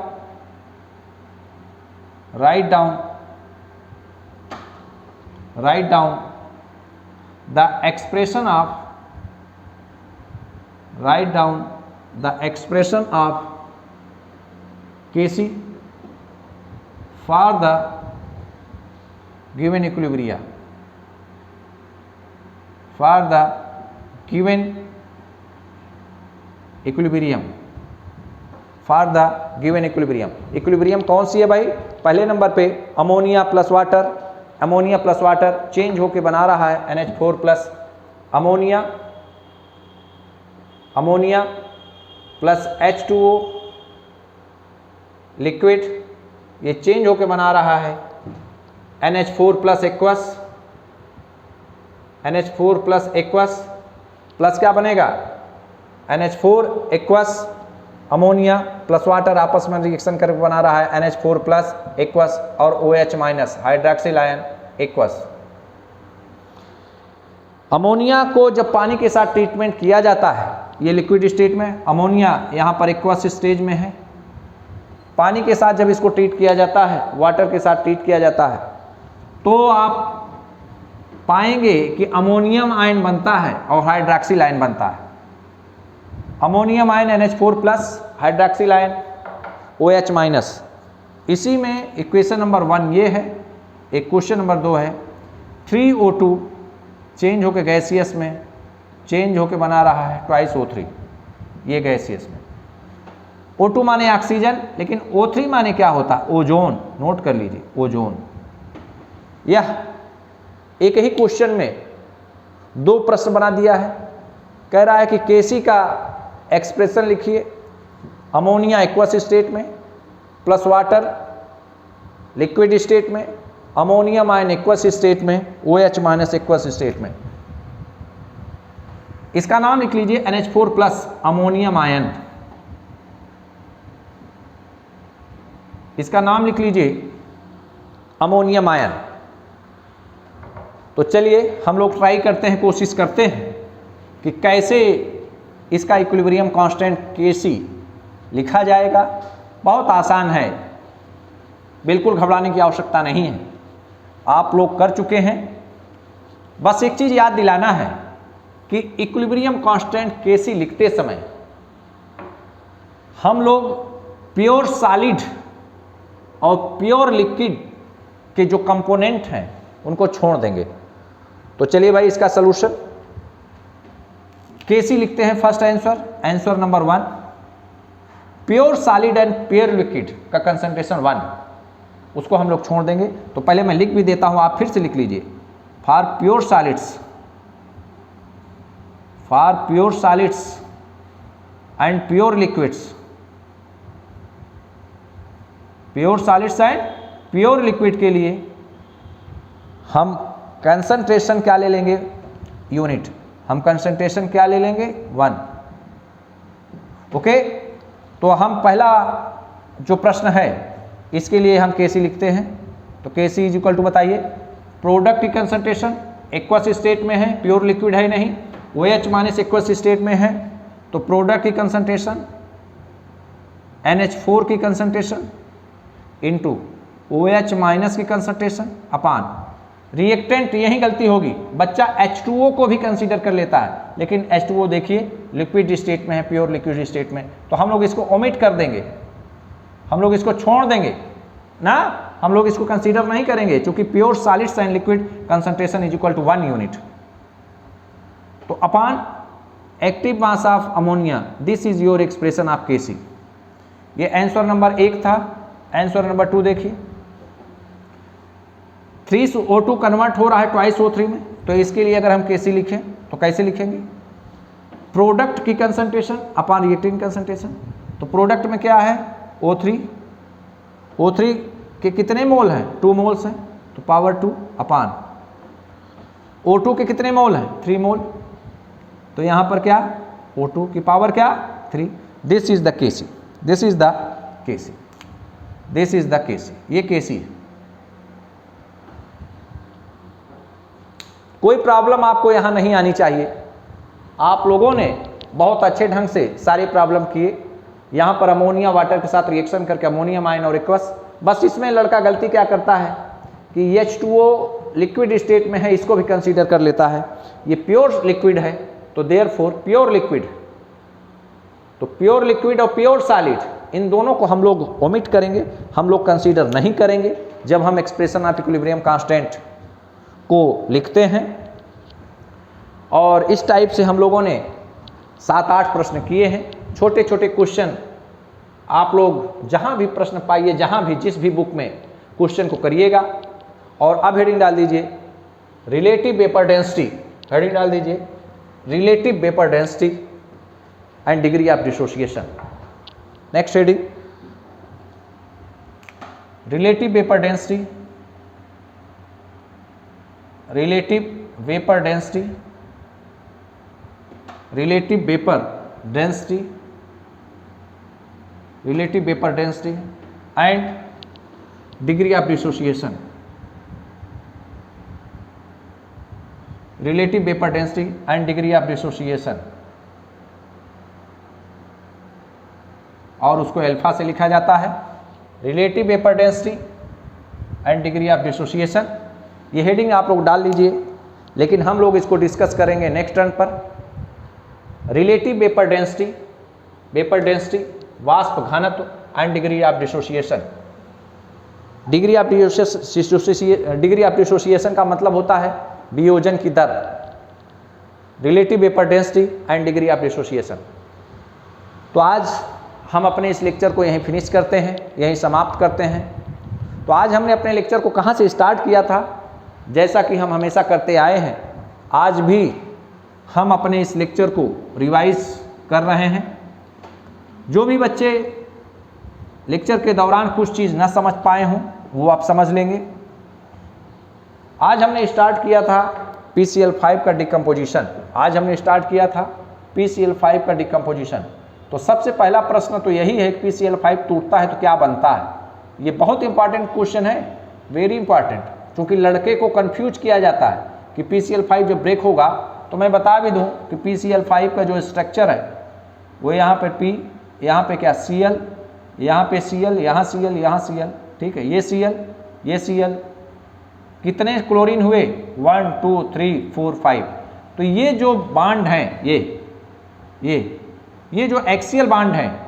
the expression of, write down the expression of Kc for the given equilibria, for the given equilibrium, for the given equilibrium. Equilibrium कौन सी है भाई? पहले number पे ammonia plus water, ammonia plus water change होके बना रहा है NH4 plus ammonia, ammonia plus H2O liquid, ये चेंज होके बना रहा है NH4 plus aqueous, NH4 plus aqueous plus क्या बनेगा NH4 equals ammonia plus water आपस में रिएक्शन करके बना रहा है NH4 प्लस इक्वस और OH minus hydroxyl ion equals. Ammonia को जब पानी के साथ ट्रीटमेंट किया जाता है, ये लिक्विड स्टेट में, अमोनिया यहाँ पर इक्वस स्टेज में है। पानी के साथ जब इसको ट्रीट किया जाता है, वाटर के साथ ट्रीट किया जाता है, तो आप पाएंगे कि अमोनियम आयन बनता है और हाइड्रोक्सिल आयन बनता है। Ammonium ion NH4 plus, hydroxyl ion OH minus. इसी में इक्वेशन नंबर 1 ये है। एक क्वेश्चन नंबर 2 है 3O2 चेंज होकर गैसियस में चेंज होकर बना रहा है ट्वाइस O3, ये गैसियस में। O2 माने ऑक्सीजन, लेकिन O3 माने क्या होता है? ओजोन। नोट कर लीजिए, ओजोन। यह एक ही क्वेश्चन में 2 प्रश्न बना दिया है। कह रहा है कि Kc का एक्सप्रेशन लिखिए, अमोनिया एक्वस स्टेट में प्लस वाटर लिक्विड स्टेट में, अमोनियम आयन एक्वस स्टेट में, OH माइनस एक्वस स्टेट में। इसका नाम लिख लीजिए NH4 प्लस अमोनियम आयन। इसका नाम लिख लीजिए अमोनियम आयन। तो चलिए हम लोग ट्राई करते हैं, कोशिश करते हैं कि कैसे इसका इक्विलिब्रियम कांस्टेंट Kc लिखा जाएगा। बहुत आसान है, बिल्कुल घबराने की आवश्यकता नहीं है, आप लोग कर चुके हैं। बस एक चीज़ याद दिलाना है कि इक्विलिब्रियम कांस्टेंट Kc लिखते समय हम लोग प्योर सॉलिड और प्योर लिक्विड के जो कंपोनेंट हैं उनको छोड़ देंगे। तो चलिए भाई, इसका सलूशन Kc लिखते हैं। First answer number 1, pure solid and pure liquid का कंसंट्रेशन 1, उसको हम लोग छोड़ देंगे। तो पहले मैं लिख भी देता हूं, आप फिर से लिख लीजिए। For pure solids and pure liquids, pure solids and pure liquid के लिए हम कंसंट्रेशन क्या ले लेंगे? यूनिट। हम कंसंट्रेशन क्या ले लेंगे? 1। ओके, तो हम पहला जो प्रश्न है इसके लिए हम Kc लिखते हैं। तो Kc इज इक्वल टू, बताइए, प्रोडक्ट की कंसंट्रेशन एक्वस स्टेट में है, प्योर लिक्विड है नहीं, OH माइनस एक्वस स्टेट में है, तो प्रोडक्ट की कंसंट्रेशन NH4 की कंसंट्रेशन इंटू OH माइनस की कंसंट्रेशन अपान रिएक्टेंट। यही गलती होगी, बच्चा H2O को भी कंसीडर कर लेता है, लेकिन H2O देखिए लिक्विड स्टेट में है, प्योर लिक्विड स्टेट में, तो हम लोग इसको ओमिट कर देंगे, हम लोग इसको छोड़ देंगे ना, हम लोग इसको कंसीडर नहीं करेंगे, क्योंकि pure solids and liquid concentration is equal to 1 unit. तो upon active mass of ammonia, this is your expression of Kc। ये आंसर नंबर 1 था। आंसर नंबर 2 देखिए, 3O2 कन्वर्ट हो रहा है ट्वाइस O3 में, तो इसके लिए अगर हम Kc लिखें तो कैसे लिखेंगे? प्रोडक्ट की कंसंट्रेशन अपान रिएक्टेंट कंसंट्रेशन। तो प्रोडक्ट में क्या है? O3 के कितने मोल हैं? 2 मोल्स हैं, तो पावर 2 अपान O2 के कितने मोल हैं? 3 मोल, तो यहाँ पर क्या? O2 की पावर क्या? 3। This is the Kc, this is the Kc, this is the Kc, ये Kc है। कोई प्रॉब्लम आपको यहाँ नहीं आनी चाहिए। आप लोगों ने बहुत अच्छे ढंग से सारे प्रॉब्लम किए। यहाँ पर अमोनिया वाटर के साथ रिएक्शन करके अमोनियम आयन और एक्वस, बस इसमें लड़का गलती क्या करता है कि H2O लिक्विड स्टेट में है, इसको भी कंसीडर कर लेता है। ये प्योर लिक्विड है, तो देयरफॉर प्योर लिक्विड, तो प्योर लिक्विड और प्योर सॉलिड इन दोनों को हम लोग ओमिट करेंगे, हम लोग कंसीडर नहीं करेंगे जब हम एक्सप्रेशन ऑफ इक्विलिब्रियम कांस्टेंट को लिखते हैं। और इस टाइप से हम लोगों ने 7-8 प्रश्न किए हैं, छोटे छोटे क्वेश्चन। आप लोग जहाँ भी प्रश्न पाइए, जहाँ भी जिस भी बुक में क्वेश्चन को करिएगा। और अब हेडिंग डाल दीजिए रिलेटिव वेपर डेंसिटी, हेडिंग डाल दीजिए relative vapour density and degree of dissociation. Next heading relative vapour density, relative vapour density, relative vapour density, relative vapour density and degree of dissociation, relative vapour density and degree of dissociation, और उसको alpha से लिखा जाता है। Relative vapour density and degree of dissociation, ये heading आप लोग डाल लीजिए, लेकिन हम लोग इसको डिस्कस करेंगे नेक्स्ट टर्न पर। रिलेटिव वेपर डेंसिटी, वाष्प घनत्व and degree of dissociation. Degree of dissociation का मतलब होता है वियोजन की दर। Relative vapour density and degree of dissociation. तो आज हम अपने इस लेक्चर को यहीं फिनिश करते हैं, यहीं समाप्त करते हैं। तो आज हमने अपने लेक्चर को कहाँ से स्टार्ट किया था? जैसा कि हम हमेशा करते आए हैं, आज भी हम अपने इस लेक्चर को रिवाइज कर रहे हैं। जो भी बच्चे लेक्चर के दौरान कुछ चीज़ न समझ पाए हों वो आप समझ लेंगे। आज हमने स्टार्ट किया था PCl5 का डिकम्पोजिशन। का डिकम्पोजिशन। तो सबसे पहला प्रश्न तो यही है कि PCl5 टूटता है तो क्या बनता है। ये बहुत इंपॉर्टेंट क्वेश्चन है, वेरी इंपॉर्टेंट, क्योंकि लड़के को कंफ्यूज किया जाता है कि PCl5 जब ब्रेक होगा, तो मैं बता भी दूं कि PCl5 का जो स्ट्रक्चर है वो यहाँ पे P, यहाँ पे क्या Cl, यहाँ पे Cl, यहाँ Cl, यहाँ Cl, ठीक है, ये Cl, ये Cl, कितने क्लोरीन हुए? 1 2 3 4 5। तो ये जो बांड हैं, ये जो एक्सियल बांड है,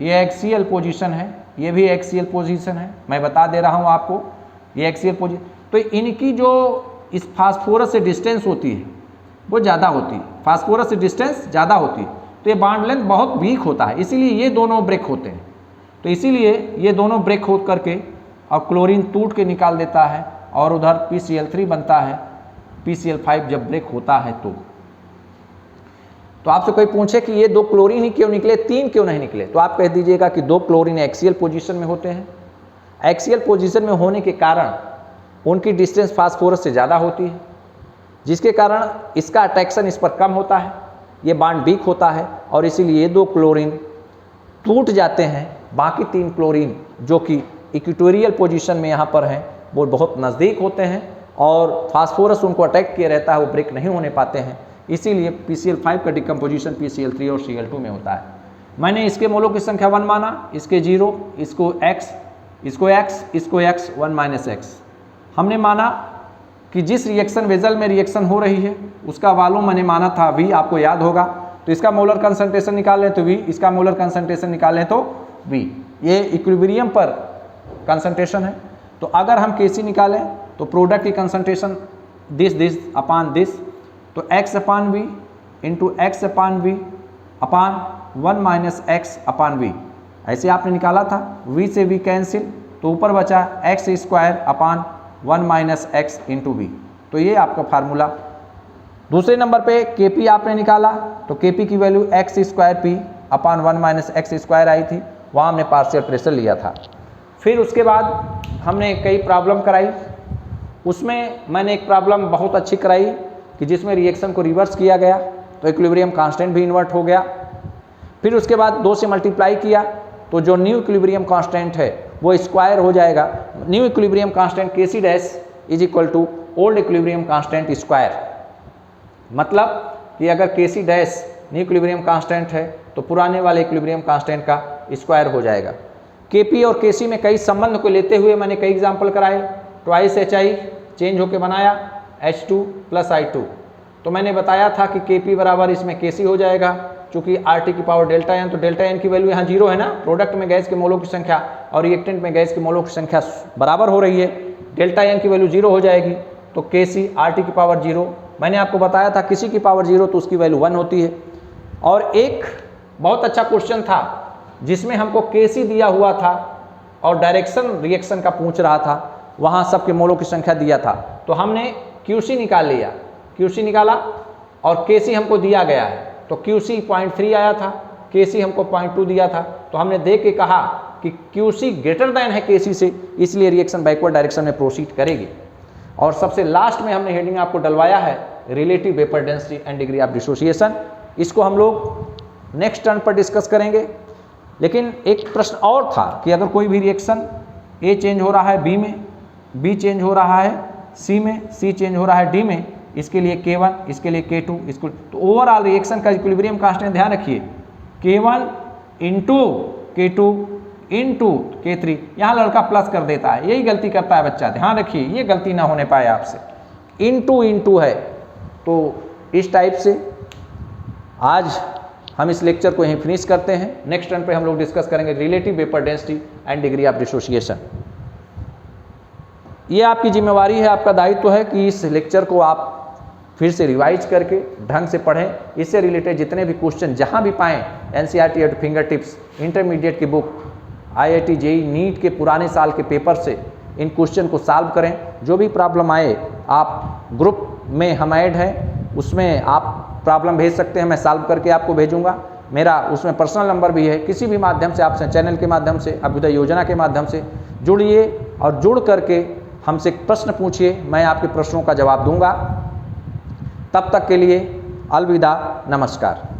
ये एक्सियल पोजीशन है, ये भी एक्सियल पोजीशन है, मैं बता दे रहा हूँ आपको, ये एक्सियल पोजीशन। तो इनकी जो इस फास्फोरस से डिस्टेंस होती है वो ज़्यादा होती है, फास्फोरस से डिस्टेंस ज़्यादा होती है, तो ये बांड लेंथ बहुत वीक होता है, इसीलिए ये दोनों ब्रेक होते हैं। तो इसीलिए ये दोनों ब्रेक हो करके और क्लोरीन टूट के निकाल देता है, और उधर PCl3 बनता है PCl5 जब ब्रेक होता है। तो आपसे कोई पूछे कि ये 2 क्लोरीन ही क्यों निकले, 3 क्यों नहीं निकले, तो आप कह दीजिएगा कि 2 क्लोरीन एक्सियल पोजीशन में होते हैं। एक्सियल पोजीशन में होने के कारण उनकी डिस्टेंस फास्फोरस से ज़्यादा होती है, जिसके कारण इसका अट्रैक्शन इस पर कम होता है, ये बांड वीक होता है, और इसीलिए ये 2 क्लोरीन टूट जाते हैं। बाकी 3 क्लोरीन जो कि इक्वेटोरियल पोजीशन में यहाँ पर हैं वो बहुत नज़दीक होते हैं, और फास्फोरस उनको अटैक किए रहता है, वो ब्रेक नहीं होने पाते हैं। इसीलिए PCl5 का डिकम्पोजिशन PCl3 और Cl2 में होता है। मैंने इसके मोलों की संख्या 1 माना, इसके 0, इसको x, इसको x, 1 - x। हमने माना कि जिस रिएक्शन वेजल में रिएक्शन हो रही है उसका वॉल्यूम मैंने माना था V, आपको याद होगा। तो इसका मोलर कंसंट्रेशन निकाल लें तो V, इसका मोलर कंसंट्रेशन निकाल लें तो V। ये इक्विलिब्रियम पर कंसंट्रेशन है। तो अगर हम Kc निकालें तो प्रोडक्ट की कंसंट्रेशन दिस अपान दिस, तो x अपान V इंटू x अपान V अपान 1 - x अपान V, ऐसे आपने निकाला था। V से V कैंसिल, तो ऊपर बचा x² अपान 1 - x इंटू V। तो ये आपका फार्मूला। दूसरे नंबर पे Kp आपने निकाला, तो Kp की वैल्यू x² अपान 1 - x² आई थी, वहाँ हमने पार्शियल प्रेशर लिया था। फिर उसके बाद हमने कई प्रॉब्लम कराई, उसमें मैंने एक प्रॉब्लम बहुत अच्छी कराई कि जिसमें रिएक्शन को रिवर्स किया गया, तो इक्विलिब्रियम कांस्टेंट भी इन्वर्ट हो गया। फिर उसके बाद 2 से मल्टीप्लाई किया, तो जो न्यू इक्विलिब्रियम कांस्टेंट है वो स्क्वायर हो जाएगा। New equilibrium constant Kc dash is equal to old equilibrium constant square. मतलब कि अगर Kc dash new equilibrium constant है तो पुराने वाले इक्विलिब्रियम कांस्टेंट का स्क्वायर हो जाएगा। Kp और Kc में कई संबंध को लेते हुए मैंने कई एग्जाम्पल कराए। ट्वाइस HI चेंज होकर बनाया H2 + I2। तो मैंने बताया था कि Kp बराबर इसमें Kc हो जाएगा, चूँकि RT की पावर डेल्टा n, तो डेल्टा n की वैल्यू यहाँ 0 है ना, प्रोडक्ट में गैस के मोलों की संख्या और रिएक्टेंट में गैस के मोलों की संख्या बराबर हो रही है, डेल्टा n की वैल्यू 0 हो जाएगी। तो Kc RT की पावर 0, मैंने आपको बताया था किसी की पावर 0 तो उसकी वैल्यू 1 होती है। और एक बहुत अच्छा क्वेश्चन था जिसमें हमको Kc दिया हुआ था और डायरेक्शन रिएक्शन का पूछ रहा था, वहाँ सबके मोलों की संख्या दिया था, तो हमने Qc निकाल लिया, Qc निकाला और Kc हमको दिया गया है, तो Qc 0.3 आया था, Kc हमको 0.2 दिया था। तो हमने देख के कहा कि Qc ग्रेटर दैन है Kc से, इसलिए रिएक्शन बैकवर्ड डायरेक्शन में प्रोसीड करेगी। और सबसे लास्ट में हमने हेडिंग आपको डलवाया है relative vapour density and degree of dissociation. इसको हम लोग नेक्स्ट टर्न पर डिस्कस करेंगे। लेकिन एक प्रश्न और था कि अगर कोई भी रिएक्शन ए चेंज हो रहा है बी में, बी चेंज हो रहा है सी में, सी चेंज हो रहा है डी में, इसके लिए K1, इसके लिए K2, इसको तो ओवरऑल रिएक्शन का इक्विलिब्रियम कांस्टेंट ध्यान रखिए K1 into K2 into K3। यहाँ लड़का प्लस कर देता है, यही गलती करता है बच्चा, ध्यान रखिए ये गलती ना होने पाए आपसे। इंटू इंटू है, तो इस टाइप से आज हम इस लेक्चर को यहीं फिनिश करते हैं। नेक्स्ट टर्न पे हम लोग डिस्कस करेंगे relative vapour density and degree of dissociation. ये आपकी जिम्मेवारी है, आपका दायित्व है कि इस लेक्चर को आप फिर से रिवाइज करके ढंग से पढ़ें। इससे रिलेटेड जितने भी क्वेश्चन जहाँ भी पाएँ, NCERT at finger tips, intermediate की बुक, IIT JEE नीट के पुराने साल के पेपर से इन क्वेश्चन को सॉल्व करें। जो भी प्रॉब्लम आए, आप ग्रुप में हम ऐड हैं, उसमें आप प्रॉब्लम भेज सकते हैं, मैं सॉल्व करके आपको भेजूंगा। मेरा उसमें पर्सनल नंबर भी है, किसी भी माध्यम से आपसे, चैनल के माध्यम से, अभ्युदय योजना के माध्यम से जुड़िए और जुड़ करके हमसे प्रश्न पूछिए, मैं आपके प्रश्नों का जवाब दूंगा। तब तक के लिए अलविदा, नमस्कार।